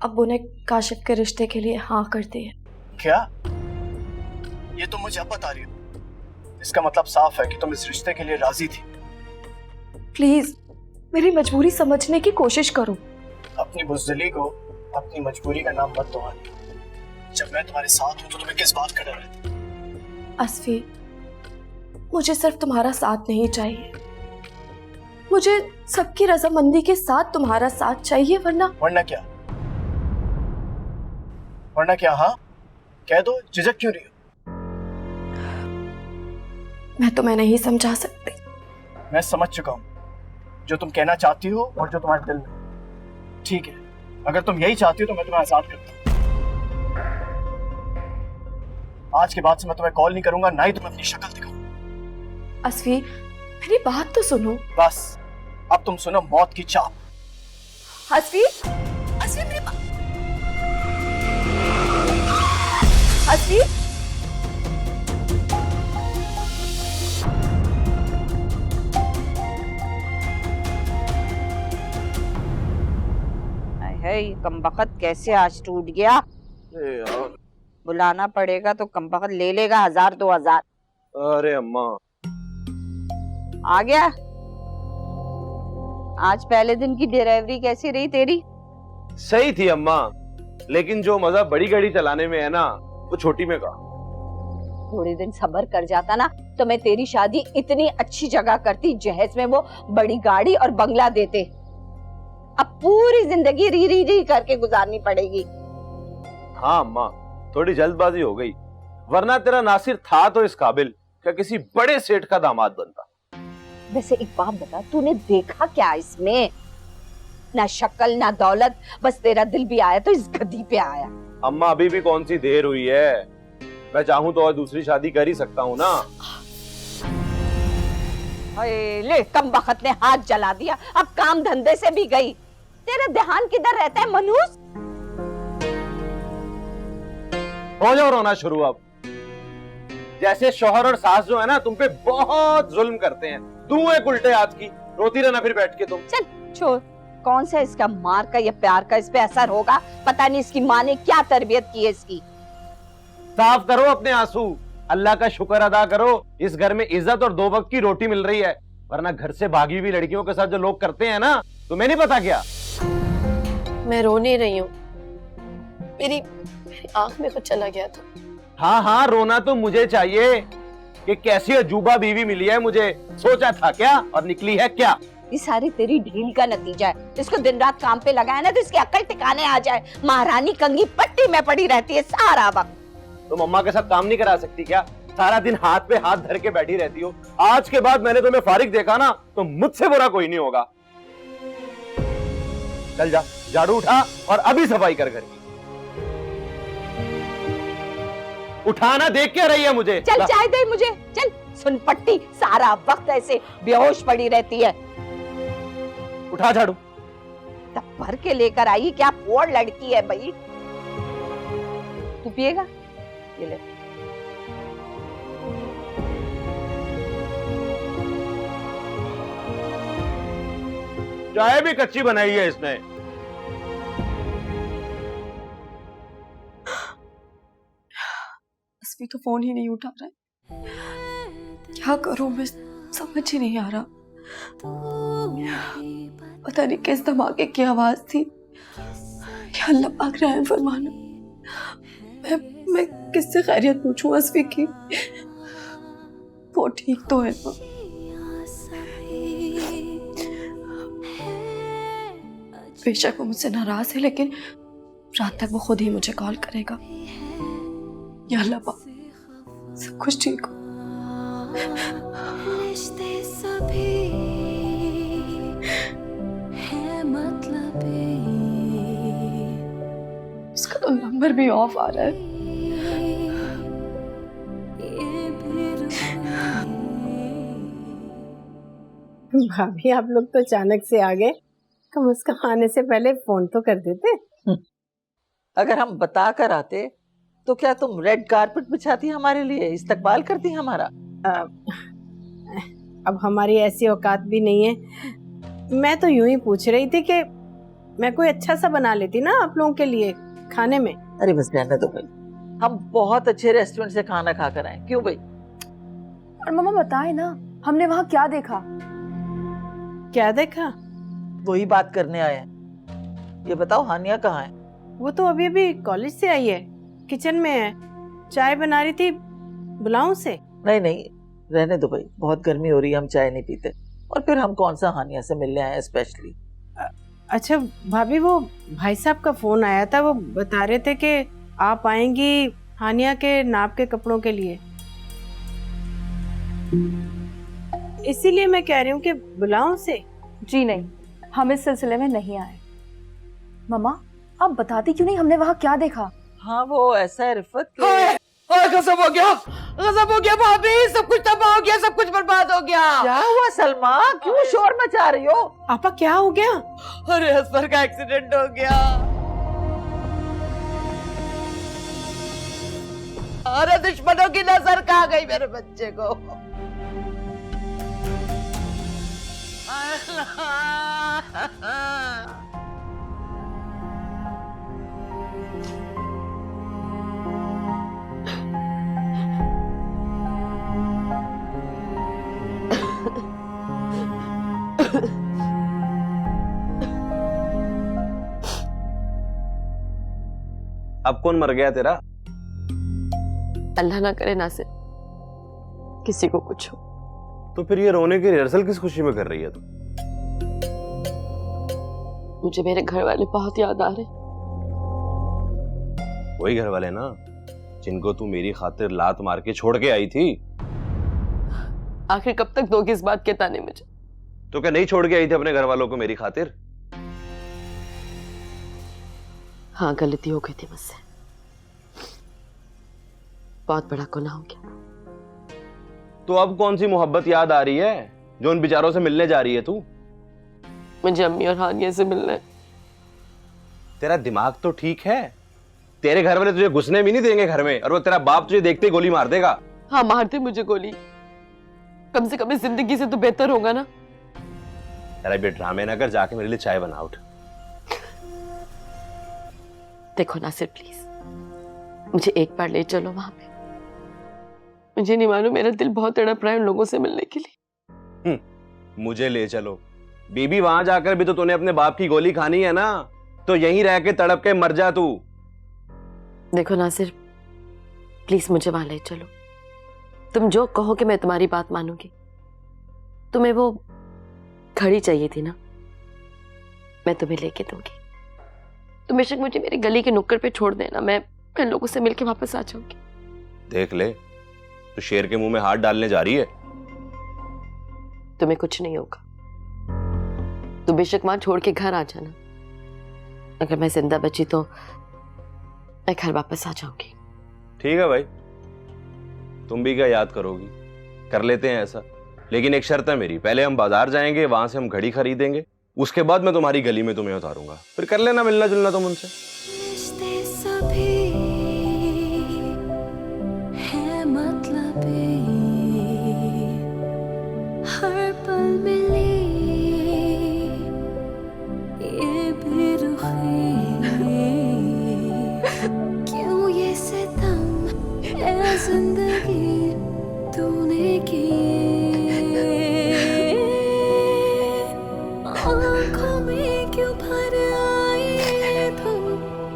अब्बू ने काशिफ के रिश्ते के लिए हाँ कर दी है। क्या? ये तुम मुझे अब बता रही हो? इसका मतलब साफ है कि तुम इस रिश्ते के लिए राजी थी। प्लीज मेरी मजबूरी समझने की कोशिश करो। अपनी बुज़दिली को अपनी मजबूरी का नाम मत दो। जब मैं तुम्हारे साथ हूं तो तुम्हें किस बात का डर है? असफी, मुझे सिर्फ तुम्हारा साथ नहीं चाहिए, मुझे सबकी रजामंदी के साथ तुम्हारा साथ चाहिए। वरना क्या? वरना क्या? हाँ कह दो, झिझक क्यों रही हो? मैं तुम्हें नहीं समझा सकती। मैं समझ चुका हूँ जो तुम कहना चाहती हो और जो तुम्हारे दिल में। ठीक है, अगर तुम यही चाहती हो तो मैं तुम्हें आजाद करता हूँ। आज के बाद से मैं तुम्हें कॉल नहीं करूंगा, ना ही तुम्हें अपनी शक्ल दिखाऊंगा। असफी मेरी बात तो सुनो। बस अब तुम सुनो मौत की चाप। असफी, असफी मेरी बात, असफी है ये कमबख्त कैसे आज टूट गया। बुलाना पड़ेगा तो कमबख्त ले लेगा 1000-2000। अरे अम्मा आ गया। आज पहले दिन की डिलीवरी कैसी रही तेरी? सही थी अम्मा, लेकिन जो मजा बड़ी गाड़ी चलाने में है ना, वो छोटी में का। थोड़े दिन सब्र कर जाता ना तो मैं तेरी शादी इतनी अच्छी जगह करती, जहेज में वो बड़ी गाड़ी और बंगला देते। अब पूरी जिंदगी री री री करके गुजारनी पड़ेगी। हाँ अम्मा, थोड़ी जल्दबाजी हो गई, वरना तेरा नासिर था तो इस काबिल क्या किसी बड़े सेठ का दामाद बनता। वैसे एक बात बता, तूने देखा क्या इसमें? ना शक्ल ना दौलत, बस तेरा दिल भी आया तो इस गद्दी पे आया। अम्मा अभी भी कौन सी देर हुई है, मैं चाहूँ तो और दूसरी शादी कर ही सकता हूँ ना। ले कमबख्त ने हाथ जला दिया, अब काम धंधे से भी गई। तेरा ध्यान किधर रहता है मनूस? हो जाओ रोना शुरू। अब जैसे शौहर और सास जो है ना, तुम पे बहुत जुल्म करते हैं। तू एक उल्टे हाथ की, रोती रहना फिर बैठ के तुम। चल छोड़, कौन सा इसका मार का या प्यार का इस पे असर होगा? पता नहीं इसकी माँ ने क्या तरबियत की है इसकी। साफ करो अपने आंसू, अल्लाह का शुक्र अदा करो, इस घर में इज्जत और 2 वक्त की रोटी मिल रही है। वरना घर से भागी हुई लड़कियों के साथ जो लोग करते हैं ना, तुम्हें नहीं पता क्या? मैं रो नहीं रही हूँ, मेरी आंख में कुछ चला गया था। हाँ हाँ, रोना तो मुझे चाहिए कि कैसी अजूबा बीवी मिली है मुझे। सोचा था क्या और निकली है क्या? ये सारी तेरी ढील का नतीजा है। इसको दिन रात काम पे लगाया ना तो इसकी अक्ल ठिकाने आ जाए। महारानी कंगी पट्टी में पड़ी रहती है सारा वक्त। तुम अम्मा के साथ काम नहीं करा सकती क्या? सारा दिन हाथ पे हाथ धर के बैठी रहती हो। आज के बाद मैंने तुम्हें फारिग देखा ना तो मुझसे बुरा कोई नहीं होगा। चल जा, झाड़ू उठा और अभी सफाई कर घर की। उठाना, देख क्या रही है मुझे? चल चाय दे मुझे, चल। सुन पट्टी, सारा वक्त ऐसे बेहोश पड़ी रहती है। उठा झाड़ू। तब भर के लेकर आई, क्या पोर लड़की है भाई। तू पिएगा? ये ले। चाय भी कच्ची बनाई है इसने। असफी तो फोन ही नहीं उठा रहा है, क्या करूं मैं समझ ही नहीं आ रहा। पता नहीं किस धमाके की आवाज थी। क्या अल्लाह पाक रहम फरमाना। मैं किससे खैरियत पूछूं असफी की? वो ठीक तो है ना? बेशक वो मुझसे नाराज है, लेकिन रात तक वो खुद ही मुझे कॉल करेगा। या अल्लाह पाक सब कुछ ठीक हो। रिश्ते सभी हैं मतलबी। उसका तो नंबर भी ऑफ आ रहा है। भाभी आप लोग तो अचानक से आ गए, कम उसका आने से पहले फोन तो कर देते। अगर हम बता कर आते तो क्या तुम रेड कारपेट बिछाती हमारे लिए, इस्तकबाल करती हमारा? अब हमारी ऐसी औकात भी नहीं है। मैं तो यूं ही पूछ रही थी कि मैं कोई अच्छा सा बना लेती ना आप लोगों के लिए खाने में। अरे बस रहने दो भाई, हम बहुत अच्छे रेस्टोरेंट से खाना खा कर आए। क्यों भाई? और मम्मा बताए ना हमने वहाँ क्या देखा? क्या देखा? वही बात करने आए हैं। ये बताओ हानिया कहाँ है? वो तो अभी अभी कॉलेज से आई है, किचन में है, चाय बना रही थी। बुलाऊं से? नहीं नहीं रहने दो भाई, बहुत गर्मी हो रही है, हम चाय नहीं पीते। और फिर हम कौन सा हानिया से मिलने आए स्पेशली। अच्छा भाभी, वो भाई साहब का फोन आया था, वो बता रहे थे कि आप आएंगी हानिया के नाप के कपड़ों के लिए, इसीलिए मैं कह रही हूँ कि बुलाऊं से। जी नहीं, हम इस सिलसिले में नहीं आए। मम्मा आप बताती क्यों नहीं हमने वहाँ क्या देखा? हाँ वो ऐसा है रिफत गजब हो गया, गजब हो गया भाभी, सब कुछ तबाह हो गया, सब कुछ बर्बाद हो गया। क्या हुआ सलमा, क्यों शोर मचा रही हो? आपा क्या हो गया? अरे असफर का एक्सीडेंट हो गया। अरे दुश्मनों की नजर खा गई मेरे बच्चे को। अब कौन मर गया तेरा? अल्लाह ना करे नासिर किसी को कुछ हो। तो फिर ये रोने की रिहर्सल किस खुशी में कर रही है तू? मुझे मेरे घर वाले बहुत याद आ रहे। वही घर वाले ना जिनको तू मेरी खातिर लात मार के छोड़ के आई थी। आखिर कब तक दोगे इस बात के ताने मुझे? तो क्या नहीं छोड़ के आई थी अपने घर वालों को मेरी खातिर? हाँ गलती हो गई थी मुझसे, बहुत बड़ा गुनाह हो गया। तो अब कौन सी मोहब्बत याद आ रही है जो उन बेचारों से मिलने जा रही है तू? मुझे अम्मी और हानिया से मिलना है। तेरा दिमाग तो ठीक है? तेरे घर वाले तुझे घुसने भी नहीं देंगे घर में, और वो तेरा बाप तुझे देखते ही गोली मार देगा। हाँ मारते मुझे गोली, कम से कम इस जिंदगी से तो बेहतर होगा ना। तेरा भी ड्रामे ना कर, जाके मेरे लिए चाय बना उठ। देखो नासिर प्लीज मुझे एक बार ले चलो वहां पे। मुझे नहीं मालूम, मेरा दिल बहुत तड़प रहा है उन लोगों से मिलने के लिए। मुझे ले चलो? बीबी वहां जाकर भी तो तूने अपने बाप की गोली खानी है ना, तो यहीं रह के तड़प के मर जा तू। देखो नासिर प्लीज मुझे वहां ले चलो। तुम जो कहो कि मैं तुम्हारी बात मानूंगी। तुम्हें वो घड़ी चाहिए थी ना, मैं तुम्हें लेके दूंगी। तुम बेशक मुझे मेरी गली के नुक्कड़ पे छोड़ देना, मैं इन लोगों से मिलके वापस आ जाऊंगी। देख ले, तो शेर के मुंह में हाथ डालने जा रही है। तुम्हें कुछ नहीं होगा, तुम बेशक वहां छोड़ के घर आ जाना। अगर मैं जिंदा बची तो मैं घर वापस आ जाऊंगी। ठीक है भाई, तुम भी क्या याद करोगी? कर लेते हैं ऐसा, लेकिन एक शर्त है मेरी। पहले हम बाजार जाएंगे, वहां से हम घड़ी खरीदेंगे, उसके बाद मैं तुम्हारी गली में तुम्हें उतारूंगा, फिर कर लेना मिलना जुलना तुम उनसे। रिश्ते सभी हैं मतलबी, हर पल मिली ये भी रुखी, क्यों ये सितम ए जिंदगी तूने की। आँखों में क्यों भर आई धुन,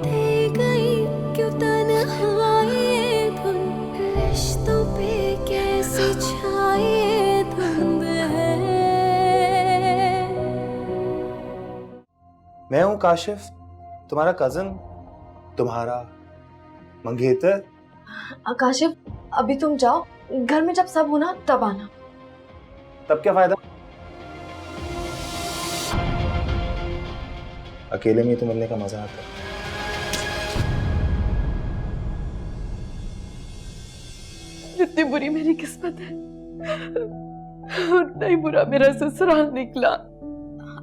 दे गई क्यों तन्हाई धुन, रिश्तों पे कैसी छाई धुंध है। मैं हूं काशिफ, तुम्हारा कजन। तुम्हारा मंगेतर। आकाशिफ, अभी तुम जाओ, घर में जब सब होना तब आना। तब क्या फायदा? अकेले में तो मिलने का मजा आता है। जितनी बुरी मेरी किस्मत है उतना ही बुरा मेरा ससुराल निकला।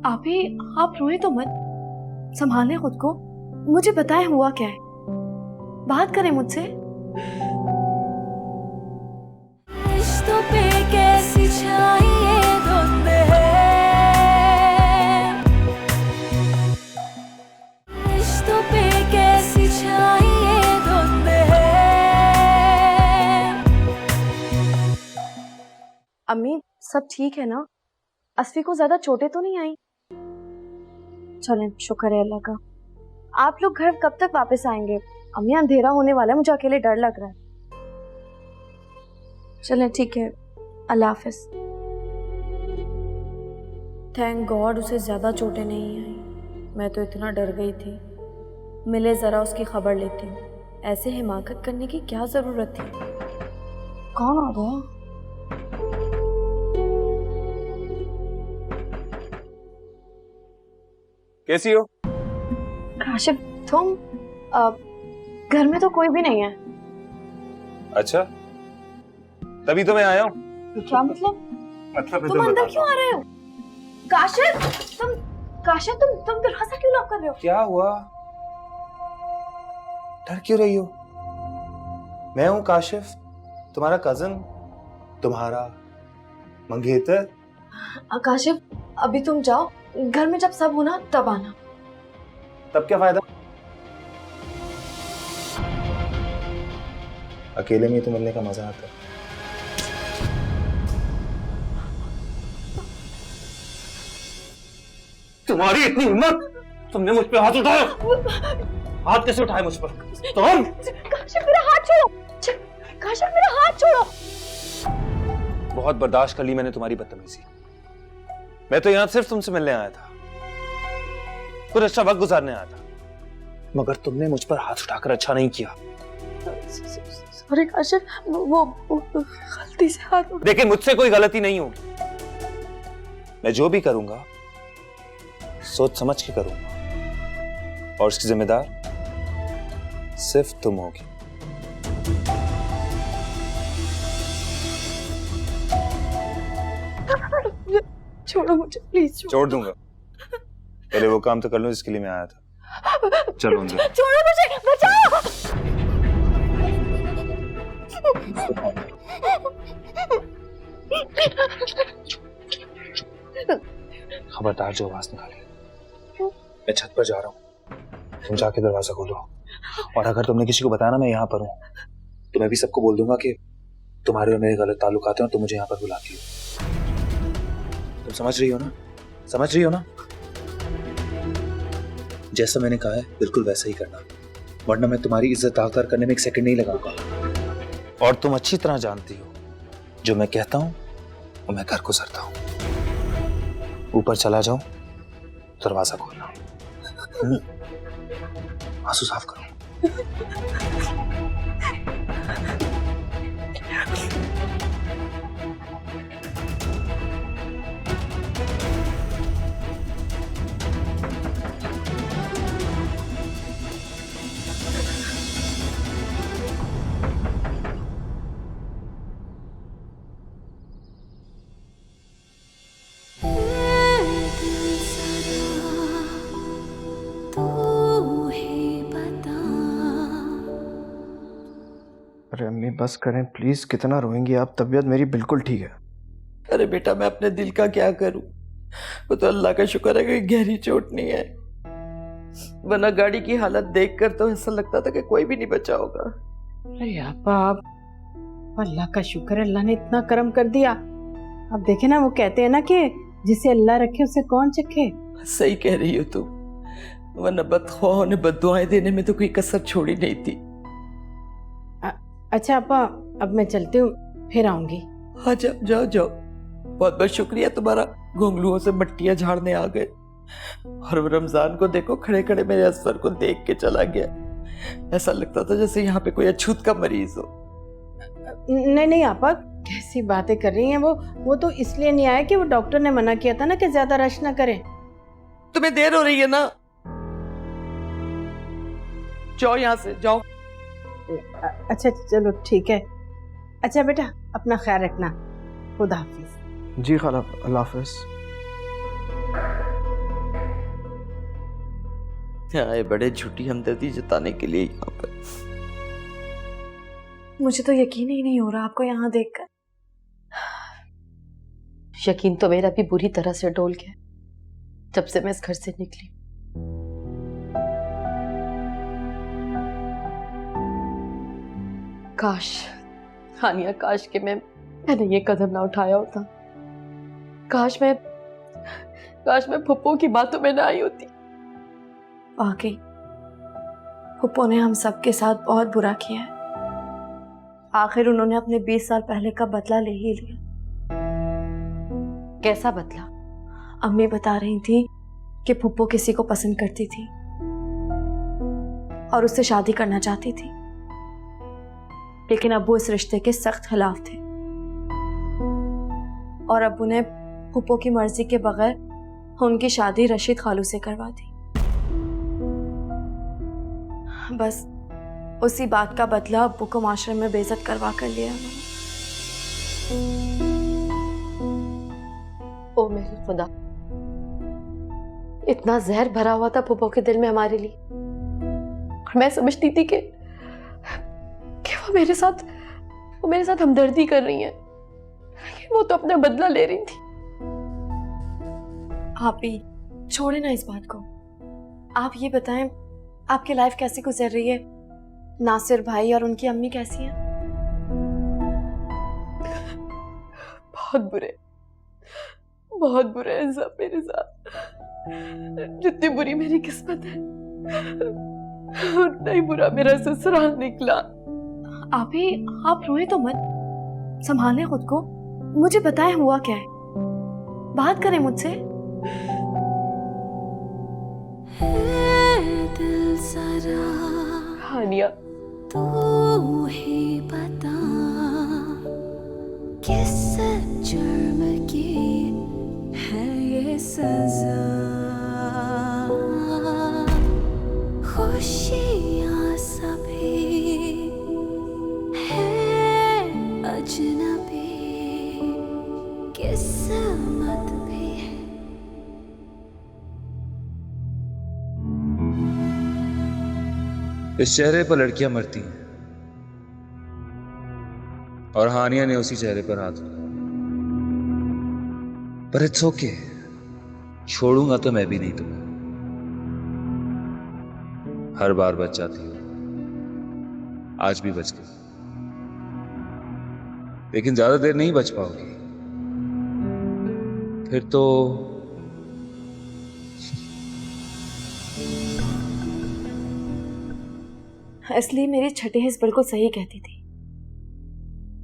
आप रोए तो मत, संभालें खुद को। मुझे बताएं हुआ क्या है, बात करें मुझसे। रिश्तों पे कैसी छाई ये धुंध है, रिश्तों पे कैसी छाई ये धुंध है। अम्मी, सब ठीक है ना? असफी को ज्यादा चोटें तो नहीं आई? चलें, शुक्र है अल्लाह का। आप लोग घर कब तक वापस आएंगे? अम्मी, अंधेरा होने वाला है, मुझे अकेले डर लग रहा है। चलें, ठीक है, अल्लाह हाफिज। थैंक गॉड उसे ज्यादा चोटें नहीं आई, मैं तो इतना डर गई थी। मिले जरा उसकी खबर लेती हूँ, ऐसे हिमाकत करने की क्या जरूरत थी। कौन आ गया? कैसी हो? काशिफ, तुम घर में तो कोई भी नहीं है। अच्छा, तभी तो मैं आया हूँ। क्या मतलब? तुम अंदर क्यों आ रहे हो? काशिफ, तुम दरवाजा क्यों लॉक कर रहे हो? क्या हुआ? डर क्यों रही हो? मैं हूँ काशिफ, तुम्हारा कजन, तुम्हारा मंगेतर। काशिफ, अभी तुम जाओ, घर में जब सब होना तब आना। तब क्या फायदा? अकेले में तो मिलने का मजा आता है। तुम्हारी इतनी हिम्मत, तुमने मुझ पे हाथ उठाया। हाथ कैसे उठाया मुझ पर? तुम? काशिफ, मेरा हाथ छोड़ो। काशिफ, मेरा हाथ छोड़ो। बहुत बर्दाश्त कर ली मैंने तुम्हारी बदतमीजी। मैं तो यहाँ सिर्फ तुमसे मिलने आया था, कुछ अच्छा वक्त गुजारने आया था, मगर तुमने मुझ पर हाथ उठाकर अच्छा नहीं किया। सॉरी काशिफ, वो गलती से हाथ उठा। लेकिन मुझसे कोई गलती नहीं होगी। मैं जो भी करूंगा सोच समझ के करूंगा, और इसकी जिम्मेदार सिर्फ तुम होगी। छोड़ो मुझे प्लीज। छोड़ दूंगा, पहले वो काम तो कर लूं जिसके लिए मैं आया था। चलो अंदर। छोड़ो मुझे, बचाओ। खबरदार जो आवाज निकाले। मैं छत पर जा रहा हूँ, तुम जाके दरवाजा खोलो, और अगर तुमने किसी को बताया ना मैं यहाँ पर हूँ, तो मैं भी सबको बोल दूंगा कि तुम्हारे और मेरे गलत ताल्लुकात हैं और तुम मुझे यहाँ पर बुलाती हो। तुम समझ रही हो ना? समझ रही हो ना? जैसा मैंने कहा है बिल्कुल वैसा ही करना, वरना मैं तुम्हारी इज्जत दागदार करने में एक सेकंड नहीं लगाऊंगा। और तुम अच्छी तरह जानती हो, जो मैं कहता हूँ वो मैं कर गुजरता हूँ। ऊपर चला जाऊं, दरवाजा खोलना, आंसू साफ करो। अरे अम्मी बस करें प्लीज, कितना रोएंगी आप? तबीयत मेरी बिल्कुल ठीक है। अरे बेटा, मैं अपने दिल का क्या करूं? वो तो अल्लाह का शुक्र है कि गहरी चोट नहीं है, वरना गाड़ी की हालत देखकर तो ऐसा लगता था कि कोई भी नहीं बचा होगा। अरे आप अल्लाह का शुक्र है, अल्लाह ने इतना करम कर दिया। अब देखे ना, वो कहते हैं ना कि जिसे अल्लाह रखे उसे कौन चखे। सही कह रही हो तुम, वरना बदख्वाहों ने बद्दुआएं देने में तो कोई कसर छोड़ी नहीं थी। अच्छा अपा, अब मैं चलती हूँ, फिर आऊंगी। हाँ जाओ जाओ जाओ, बहुत बहुत शुक्रिया तुम्हारा, घुंघलुओं से मट्टियां झाड़ने आ गए। और वो रमजान को देखो, खड़े खड़े मेरे असफर को देख के चला गया। ऐसा लगता था जैसे यहाँ पे कोई अछूत का मरीज हो। नहीं नहीं आपा, कैसी बातें कर रही हैं। वो तो इसलिए नहीं आया कि वो डॉक्टर ने मना किया था ना कि ज्यादा रश ना करें। तुम्हें देर हो रही है ना, जाओ यहाँ से जाओ। अच्छा चलो ठीक है। अच्छा बेटा, अपना ख्याल रखना। खुदा हाफिज। जी खाला, अल्लाह हाफिज। आए बड़े झूठी हमदर्दी जताने के लिए यहाँ पर। मुझे तो यकीन ही नहीं हो रहा आपको यहाँ देखकर। यकीन तो मेरा भी बुरी तरह से डोल गया जब से मैं इस घर से निकली। काश हानिया, काश कि मैंने ये कदम ना उठाया होता। काश मैं फुप्पो की बातों में ना आई होती। वाकई फुप्पो ने हम सबके साथ बहुत बुरा किया है। आखिर उन्होंने अपने 20 साल पहले का बदला ले ही लिया। कैसा बदला? अम्मी बता रही थी कि फुप्पो किसी को पसंद करती थी और उससे शादी करना चाहती थी, लेकिन अब्बू इस रिश्ते के सख्त खिलाफ थे और अब्बू ने फुप्पो की मर्जी के बगैर उनकी शादी रशीद खालू से करवा दी। बस उसी बात का बदला अब्बू को माशरे में बेइज्जत करवा कर लिया उन्होंने। ओ मेरे खुदा, इतना जहर भरा हुआ था फुप्पो के दिल में हमारे लिए, और मैं समझती थी कि वो मेरे साथ हमदर्दी कर रही हैं, लेकिन वो तो अपना बदला ले रही थी। आप ही छोड़े ना इस बात को। आप ये बताएं, आपकी लाइफ कैसी गुजर रही है? नासिर भाई और उनकी अम्मी कैसी हैं? बहुत बुरे हैं सब मेरे साथ। जितनी बुरी मेरी किस्मत है, उतना ही बुरा मेरा ससुराल निकला। आप रोए तो मत, संभालें खुद को। मुझे बताएं हुआ क्या है, बात करें मुझसे। दिल जरा हानिया, तू ही बता किस जुर्म की है ये सजा। खुशियाँ सभी है अजनबी, किस्मत भी है। इस चेहरे पर लड़कियां मरती हैं और हानिया ने उसी चेहरे पर हाथ रखा। पर इट्स ओके, छोड़ूंगा तो मैं भी नहीं तुम्हें। हर बार बच जाती हो, आज भी बच गई, लेकिन ज्यादा देर नहीं बच पाओगी। फिर तो इसलिए मेरी छठी हिस्स बिल्कुल सही कहती थी,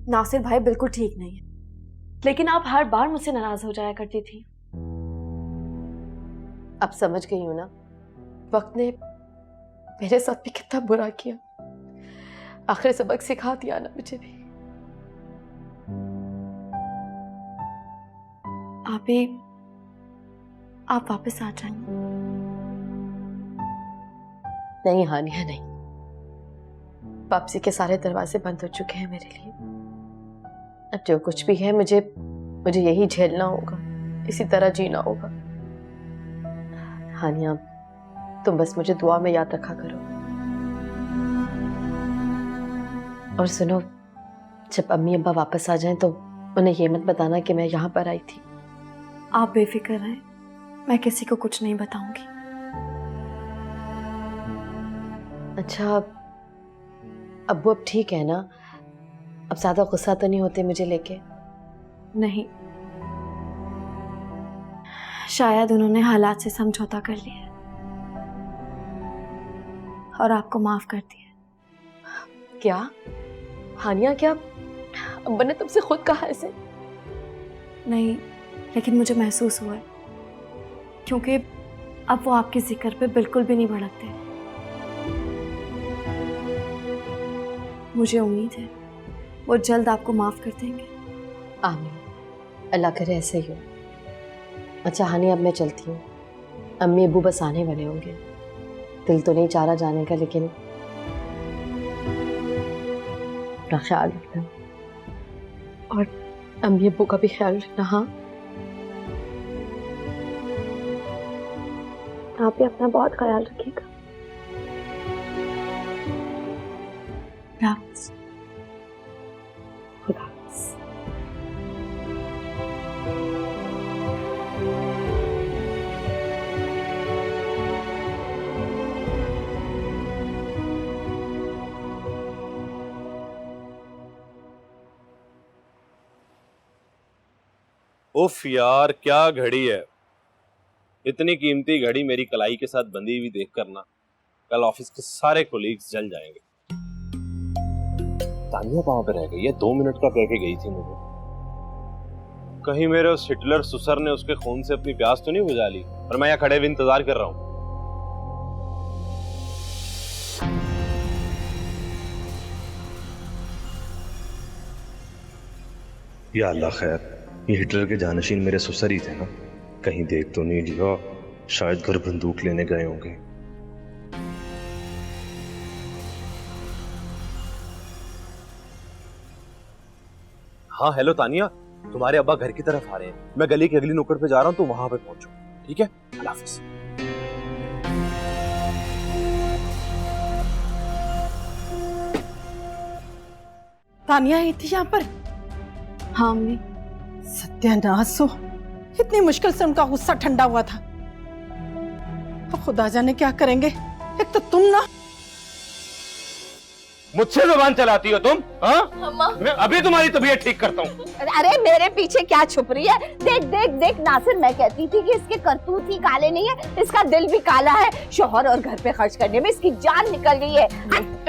नासिर भाई बिल्कुल ठीक नहीं है, लेकिन आप हर बार मुझसे नाराज हो जाया करती थी। अब समझ गई हूं ना, वक्त ने मेरे साथ भी कितना बुरा किया। आखिर सबक सिखा दिया ना मुझे भी। आप वापस आ जाएंगे? नहीं हानिया, नहीं। वापसी के सारे दरवाजे बंद हो चुके हैं मेरे लिए। अब जो कुछ भी है मुझे यही झेलना होगा, इसी तरह जीना होगा। हानिया, तुम बस मुझे दुआ में याद रखा करो। और सुनो, जब अम्मी अब्बा वापस आ जाएं तो उन्हें ये मत बताना कि मैं यहाँ पर आई थी। आप बेफिक्र रहें, मैं किसी को कुछ नहीं बताऊंगी। अच्छा, अब्बू अब ठीक है ना? अब ज्यादा गुस्सा तो नहीं होते मुझे लेके? नहीं, शायद उन्होंने हालात से समझौता कर लिया है और आपको माफ कर दिया। क्या हानिया, क्या अब्बा ने तुमसे खुद कहा ऐसे? नहीं, लेकिन मुझे महसूस हुआ है, क्योंकि अब वो आपके जिक्र पे बिल्कुल भी नहीं भड़कते। मुझे उम्मीद है वो जल्द आपको माफ कर देंगे। आमीन, अल्लाह करे ऐसे ही हो। अच्छा हानी, अब मैं चलती हूँ। अम्मी अब्बू बस आने वाले होंगे। दिल तो नहीं चाह रहा जाने का, लेकिन अपना ख्याल रखना और अम्मी अब्बू का भी ख्याल रखना। हाँ, आप भी अपना बहुत ख्याल रखिएगा। खुदा हाफ़िज़। उफ यार, क्या घड़ी है। इतनी कीमती घड़ी मेरी कलाई के साथ बंधी हुई देख कर ना कल ऑफिस के सारे कोलीग्स जल जाएंगे। तानिया कहाँ पे रह गई है? 2 मिनट का कह के गई थी मुझे। कहीं मेरे उस हिटलर सुसर ने उसके खून से अपनी प्यास तो नहीं बुझा ली, और मैं यहाँ खड़े हुए इंतजार कर रहा हूँ। या अल्लाह खैर, ये हिटलर के जानशीन मेरे ससुर ही थे ना, कहीं देख तो नहीं लिया। शायद घर बंदूक लेने गए होंगे। हाँ हेलो तानिया, तुम्हारे अब्बा घर की तरफ आ रहे हैं। मैं गली की अगली नुक्कड़ पे जा रहा हूँ, तो वहां पे पहुंचो, ठीक है? अल्लाह हाफिज़। तानिया आई थी यहाँ पर? हाँ अम्मी। सत्यानाश हो, इतनी मुश्किल से उनका गुस्सा ठंडा हुआ था। अब खुदा जाने क्या करेंगे। एक तो तुम ना मुझसे जुबान चलाती हो तुम, हाँ? अम्मा, मैं अभी तुम्हारी तबीयत ठीक करता हूँ। अरे मेरे पीछे क्या छुप रही है? देख देख देख नासिर, मैं कहती थी कि इसके करतूत ही काले नहीं है, इसका दिल भी काला है। शोहर और घर पे खर्च करने में इसकी जान निकल गई है।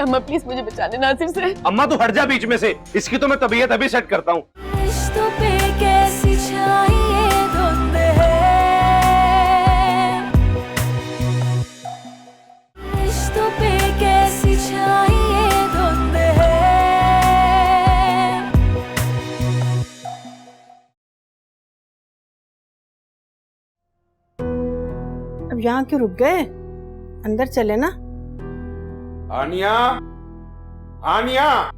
अम्मा प्लीज मुझे बचा ले नासिर से। अम्मा तू हट जा बीच में से, इसकी तो मैं तबीयत अभी सेट करता हूँ। रिश्तों पे कैसी छाई ये धुंध है, रिश्तों पे कैसी छाई ये धुंध है। अब यहाँ क्यों रुक गए? अंदर चले ना। आनिया, आनिया,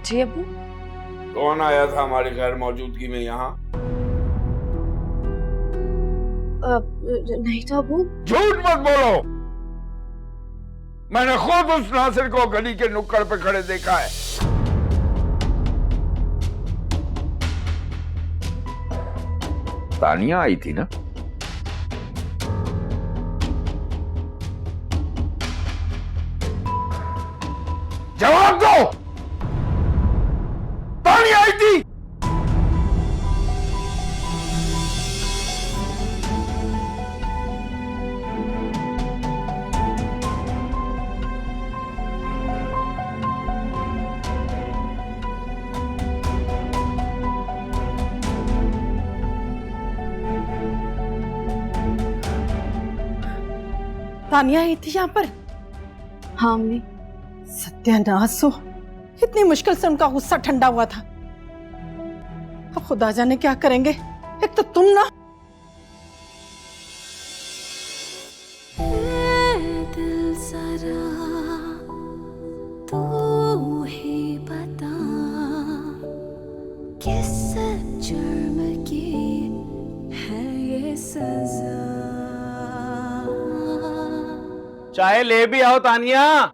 जी अब्बू। कौन आया था हमारे गैर मौजूदगी में यहाँ? नहीं तो अब्बू। झूठ मत बोलो, मैंने खुद उस नासिर को गली के नुक्कड़ पे खड़े देखा है। तानिया आई थी ना? जवाब दो, तानिया आई थी? तानिया आई थी यहाँ पर? हाँ अम्मी। सत्यानाश हो, इतनी मुश्किल से उनका गुस्सा ठंडा हुआ था। अब खुदा जाने क्या करेंगे। एक तो तुम ना दिल जरा तू ही बता, किस जुर्म की है ये सजा। चाय ले भी आओ तानिया।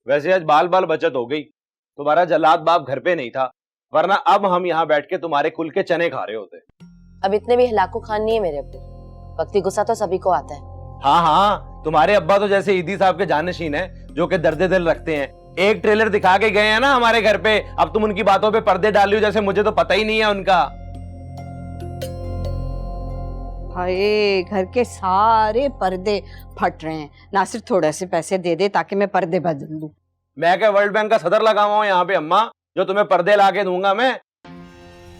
वैसे आज बाल बाल बचत हो गई, तुम्हारा जल्लाद बाप घर पे नहीं था, वरना अब हम यहाँ बैठ के तुम्हारे कुल के चने खा रहे होते। अब इतने भी हिलाकू खान नहीं है मेरे अब्बू, वक्ती गुस्सा तो सभी को आता है। हाँ हाँ, तुम्हारे अब्बा तो जैसे ईदी साहब के जानशीन हैं, जो कि दर्दे दिल रखते हैं। एक ट्रेलर दिखा के गए हैं ना हमारे घर पे, अब तुम उनकी बातों पे पर्दे डाल रही हो जैसे मुझे तो पता ही नहीं है उनका। हाय, घर के सारे पर्दे फट रहे हैं। नासिर थोड़े से पैसे दे दे ताकि मैं पर्दे बदल दूं। मैं क्या वर्ल्ड बैंक का सदर लगा हुआ हूं यहाँ पे अम्मा, जो तुम्हें पर्दे ला के दूंगा मैं?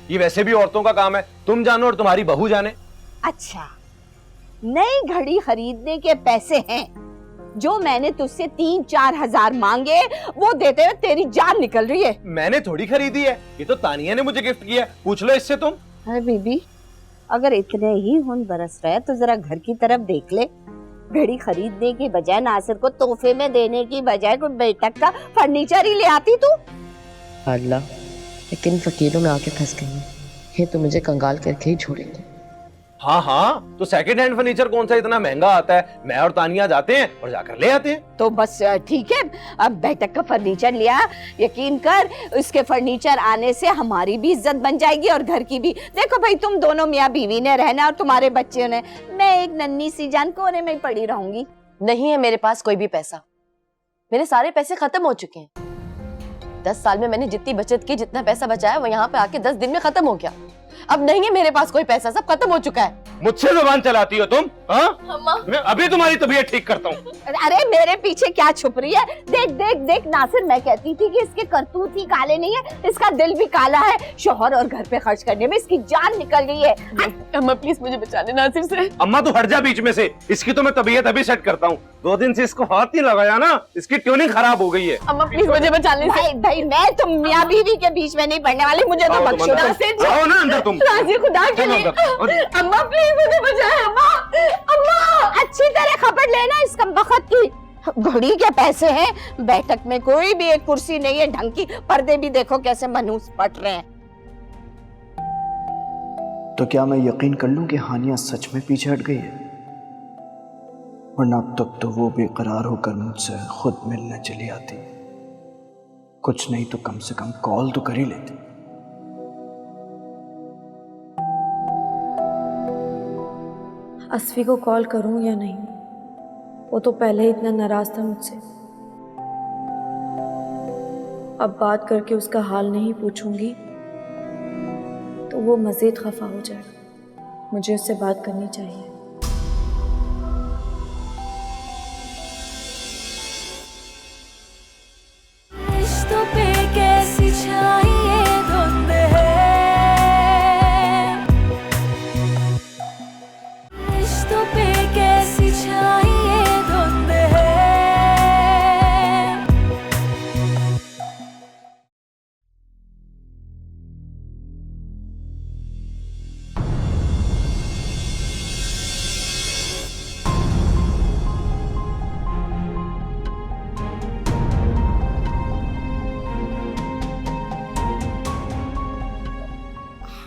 ये वैसे भी औरतों का काम है, तुम जानो और तुम्हारी बहू जाने। अच्छा, नई घड़ी खरीदने के पैसे हैं। जो मैंने तुझसे 3-4 हजार मांगे वो देते हुए तेरी जान निकल रही है। मैंने थोड़ी खरीदी है, ये तो तानिया ने मुझे गिफ्ट किया है। पूछ लो इससे तुम। अरे बीबी, अगर इतने ही खून बरस रहे तो जरा घर की तरफ देख ले। घड़ी खरीदने की बजाय नासिर को तोहफे में देने की बजाय कोई बेटक का फर्नीचर ही ले आती तू। अल्लाह, लेकिन फकीरों में आके फंस गई है। ये तो मुझे कंगाल करके ही छोड़ेंगे। हाँ हाँ, तो सेकंड हैंड फर्नीचर कौन सा इतना महंगा आता है? मैं और तानिया जाते हैं और जाकर ले आते हैं। तो बस ठीक है, अब बैठक का फर्नीचर लिया। यकीन कर, उसके फर्नीचर आने से हमारी भी इज्जत बन जाएगी और घर की भी। देखो भाई, तुम दोनों मियाँ बीवी ने रहना और तुम्हारे बच्चे ने, मैं एक नन्ही सी जान कोने में ही पड़ी रहूंगी। नहीं है मेरे पास कोई भी पैसा। मेरे सारे पैसे खत्म हो चुके हैं। 10 साल में मैंने जितनी बचत की, जितना पैसा बचाया, वो यहाँ पे आके 10 दिन में खत्म हो गया। अब नहीं है मेरे पास कोई पैसा, सब खत्म हो चुका है। मुझसे जुबान चलाती हो तुम? हाँ? अम्मा, मैं अभी तुम्हारी तबीयत ठीक करता हूँ। अरे मेरे पीछे क्या छुप रही है? देख देख देख नासिर, मैं कहती थी कि इसके करतूत ही काले नहीं है, इसका दिल भी काला है। शोहर और घर पे खर्च करने में इसकी जान निकल गई है। अम्मा प्लीज मुझे बचा ले नासिर से। अम्मा तू हट जा बीच में से। इसकी तो मैं तबीयत अभी सेट करता हूँ। 2 दिन से इसको हाथ नहीं लगाया ना, इसकी ट्यूनिंग खराब हो गई है। अम्मा प्लीज मुझे बचा ले। भाई भाई, मैं तुम मियाँ बीवी के बीच में नहीं पड़ने वाली, मुझे तो बख्शो। आओ ना अंदर तुम। खुदा के लिए अम्मा प्लीज मुझे बचाए। अम्मा अम्मा, अच्छी तरह खबर लेना इस कमबख्त की। घड़ी के पैसे हैं, बैठक में कोई भी एक कुर्सी नहीं है ढंग की। पर्दे भी देखो कैसे मनहूस पट रहे हैं। तो क्या मैं यकीन कर लूं कि हानिया सच में पीछे हट गई है? वरना अब तक तो वो बेकरार होकर मुझसे खुद मिलने चली आती। कुछ नहीं तो कम से कम कॉल तो कर ही लेती। असफी को कॉल करूं या नहीं? वो तो पहले ही इतना नाराज था मुझसे। अब बात करके उसका हाल नहीं पूछूंगी तो वो मज़ीद खफा हो जाएगा। मुझे उससे बात करनी चाहिए। रिश्तों पे कैसी छाई ये धुंध है, रिश्तों पे कैसी छाई ये धुंध है।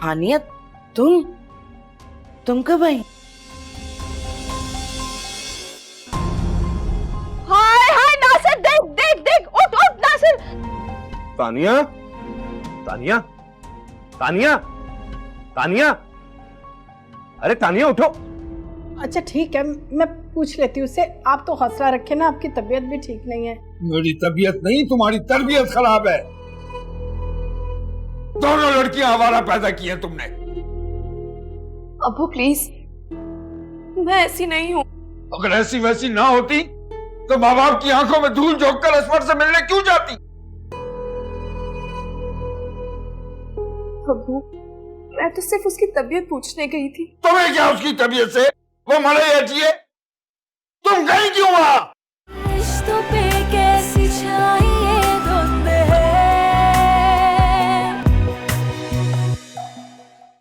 हानिया, तुम कब आई? हाय हाय नासिर, देख देख देख, उठ उठ नासिर। तानिया, तानिया, तानिया, तानिया, अरे तानिया उठो। अच्छा ठीक है, मैं पूछ लेती हूँ उससे। आप तो हौसला रखे ना, आपकी तबीयत भी ठीक नहीं है। मेरी तबीयत नहीं, तुम्हारी तरबियत खराब है। दोनों लड़कियां आवारा पैदा की है तुमने। अबू प्लीज, मैं ऐसी नहीं हूँ। अगर ऐसी वैसी ना होती तो माँ बाप की आंखों में धूल झोंक कर असफर से मिलने क्यों जाती? अबू, मैं तो सिर्फ उसकी तबीयत पूछने गई थी। तुम्हें क्या उसकी तबीयत से? वो मरे या जिए, तुम गई क्यों वहां? रिश्तों पे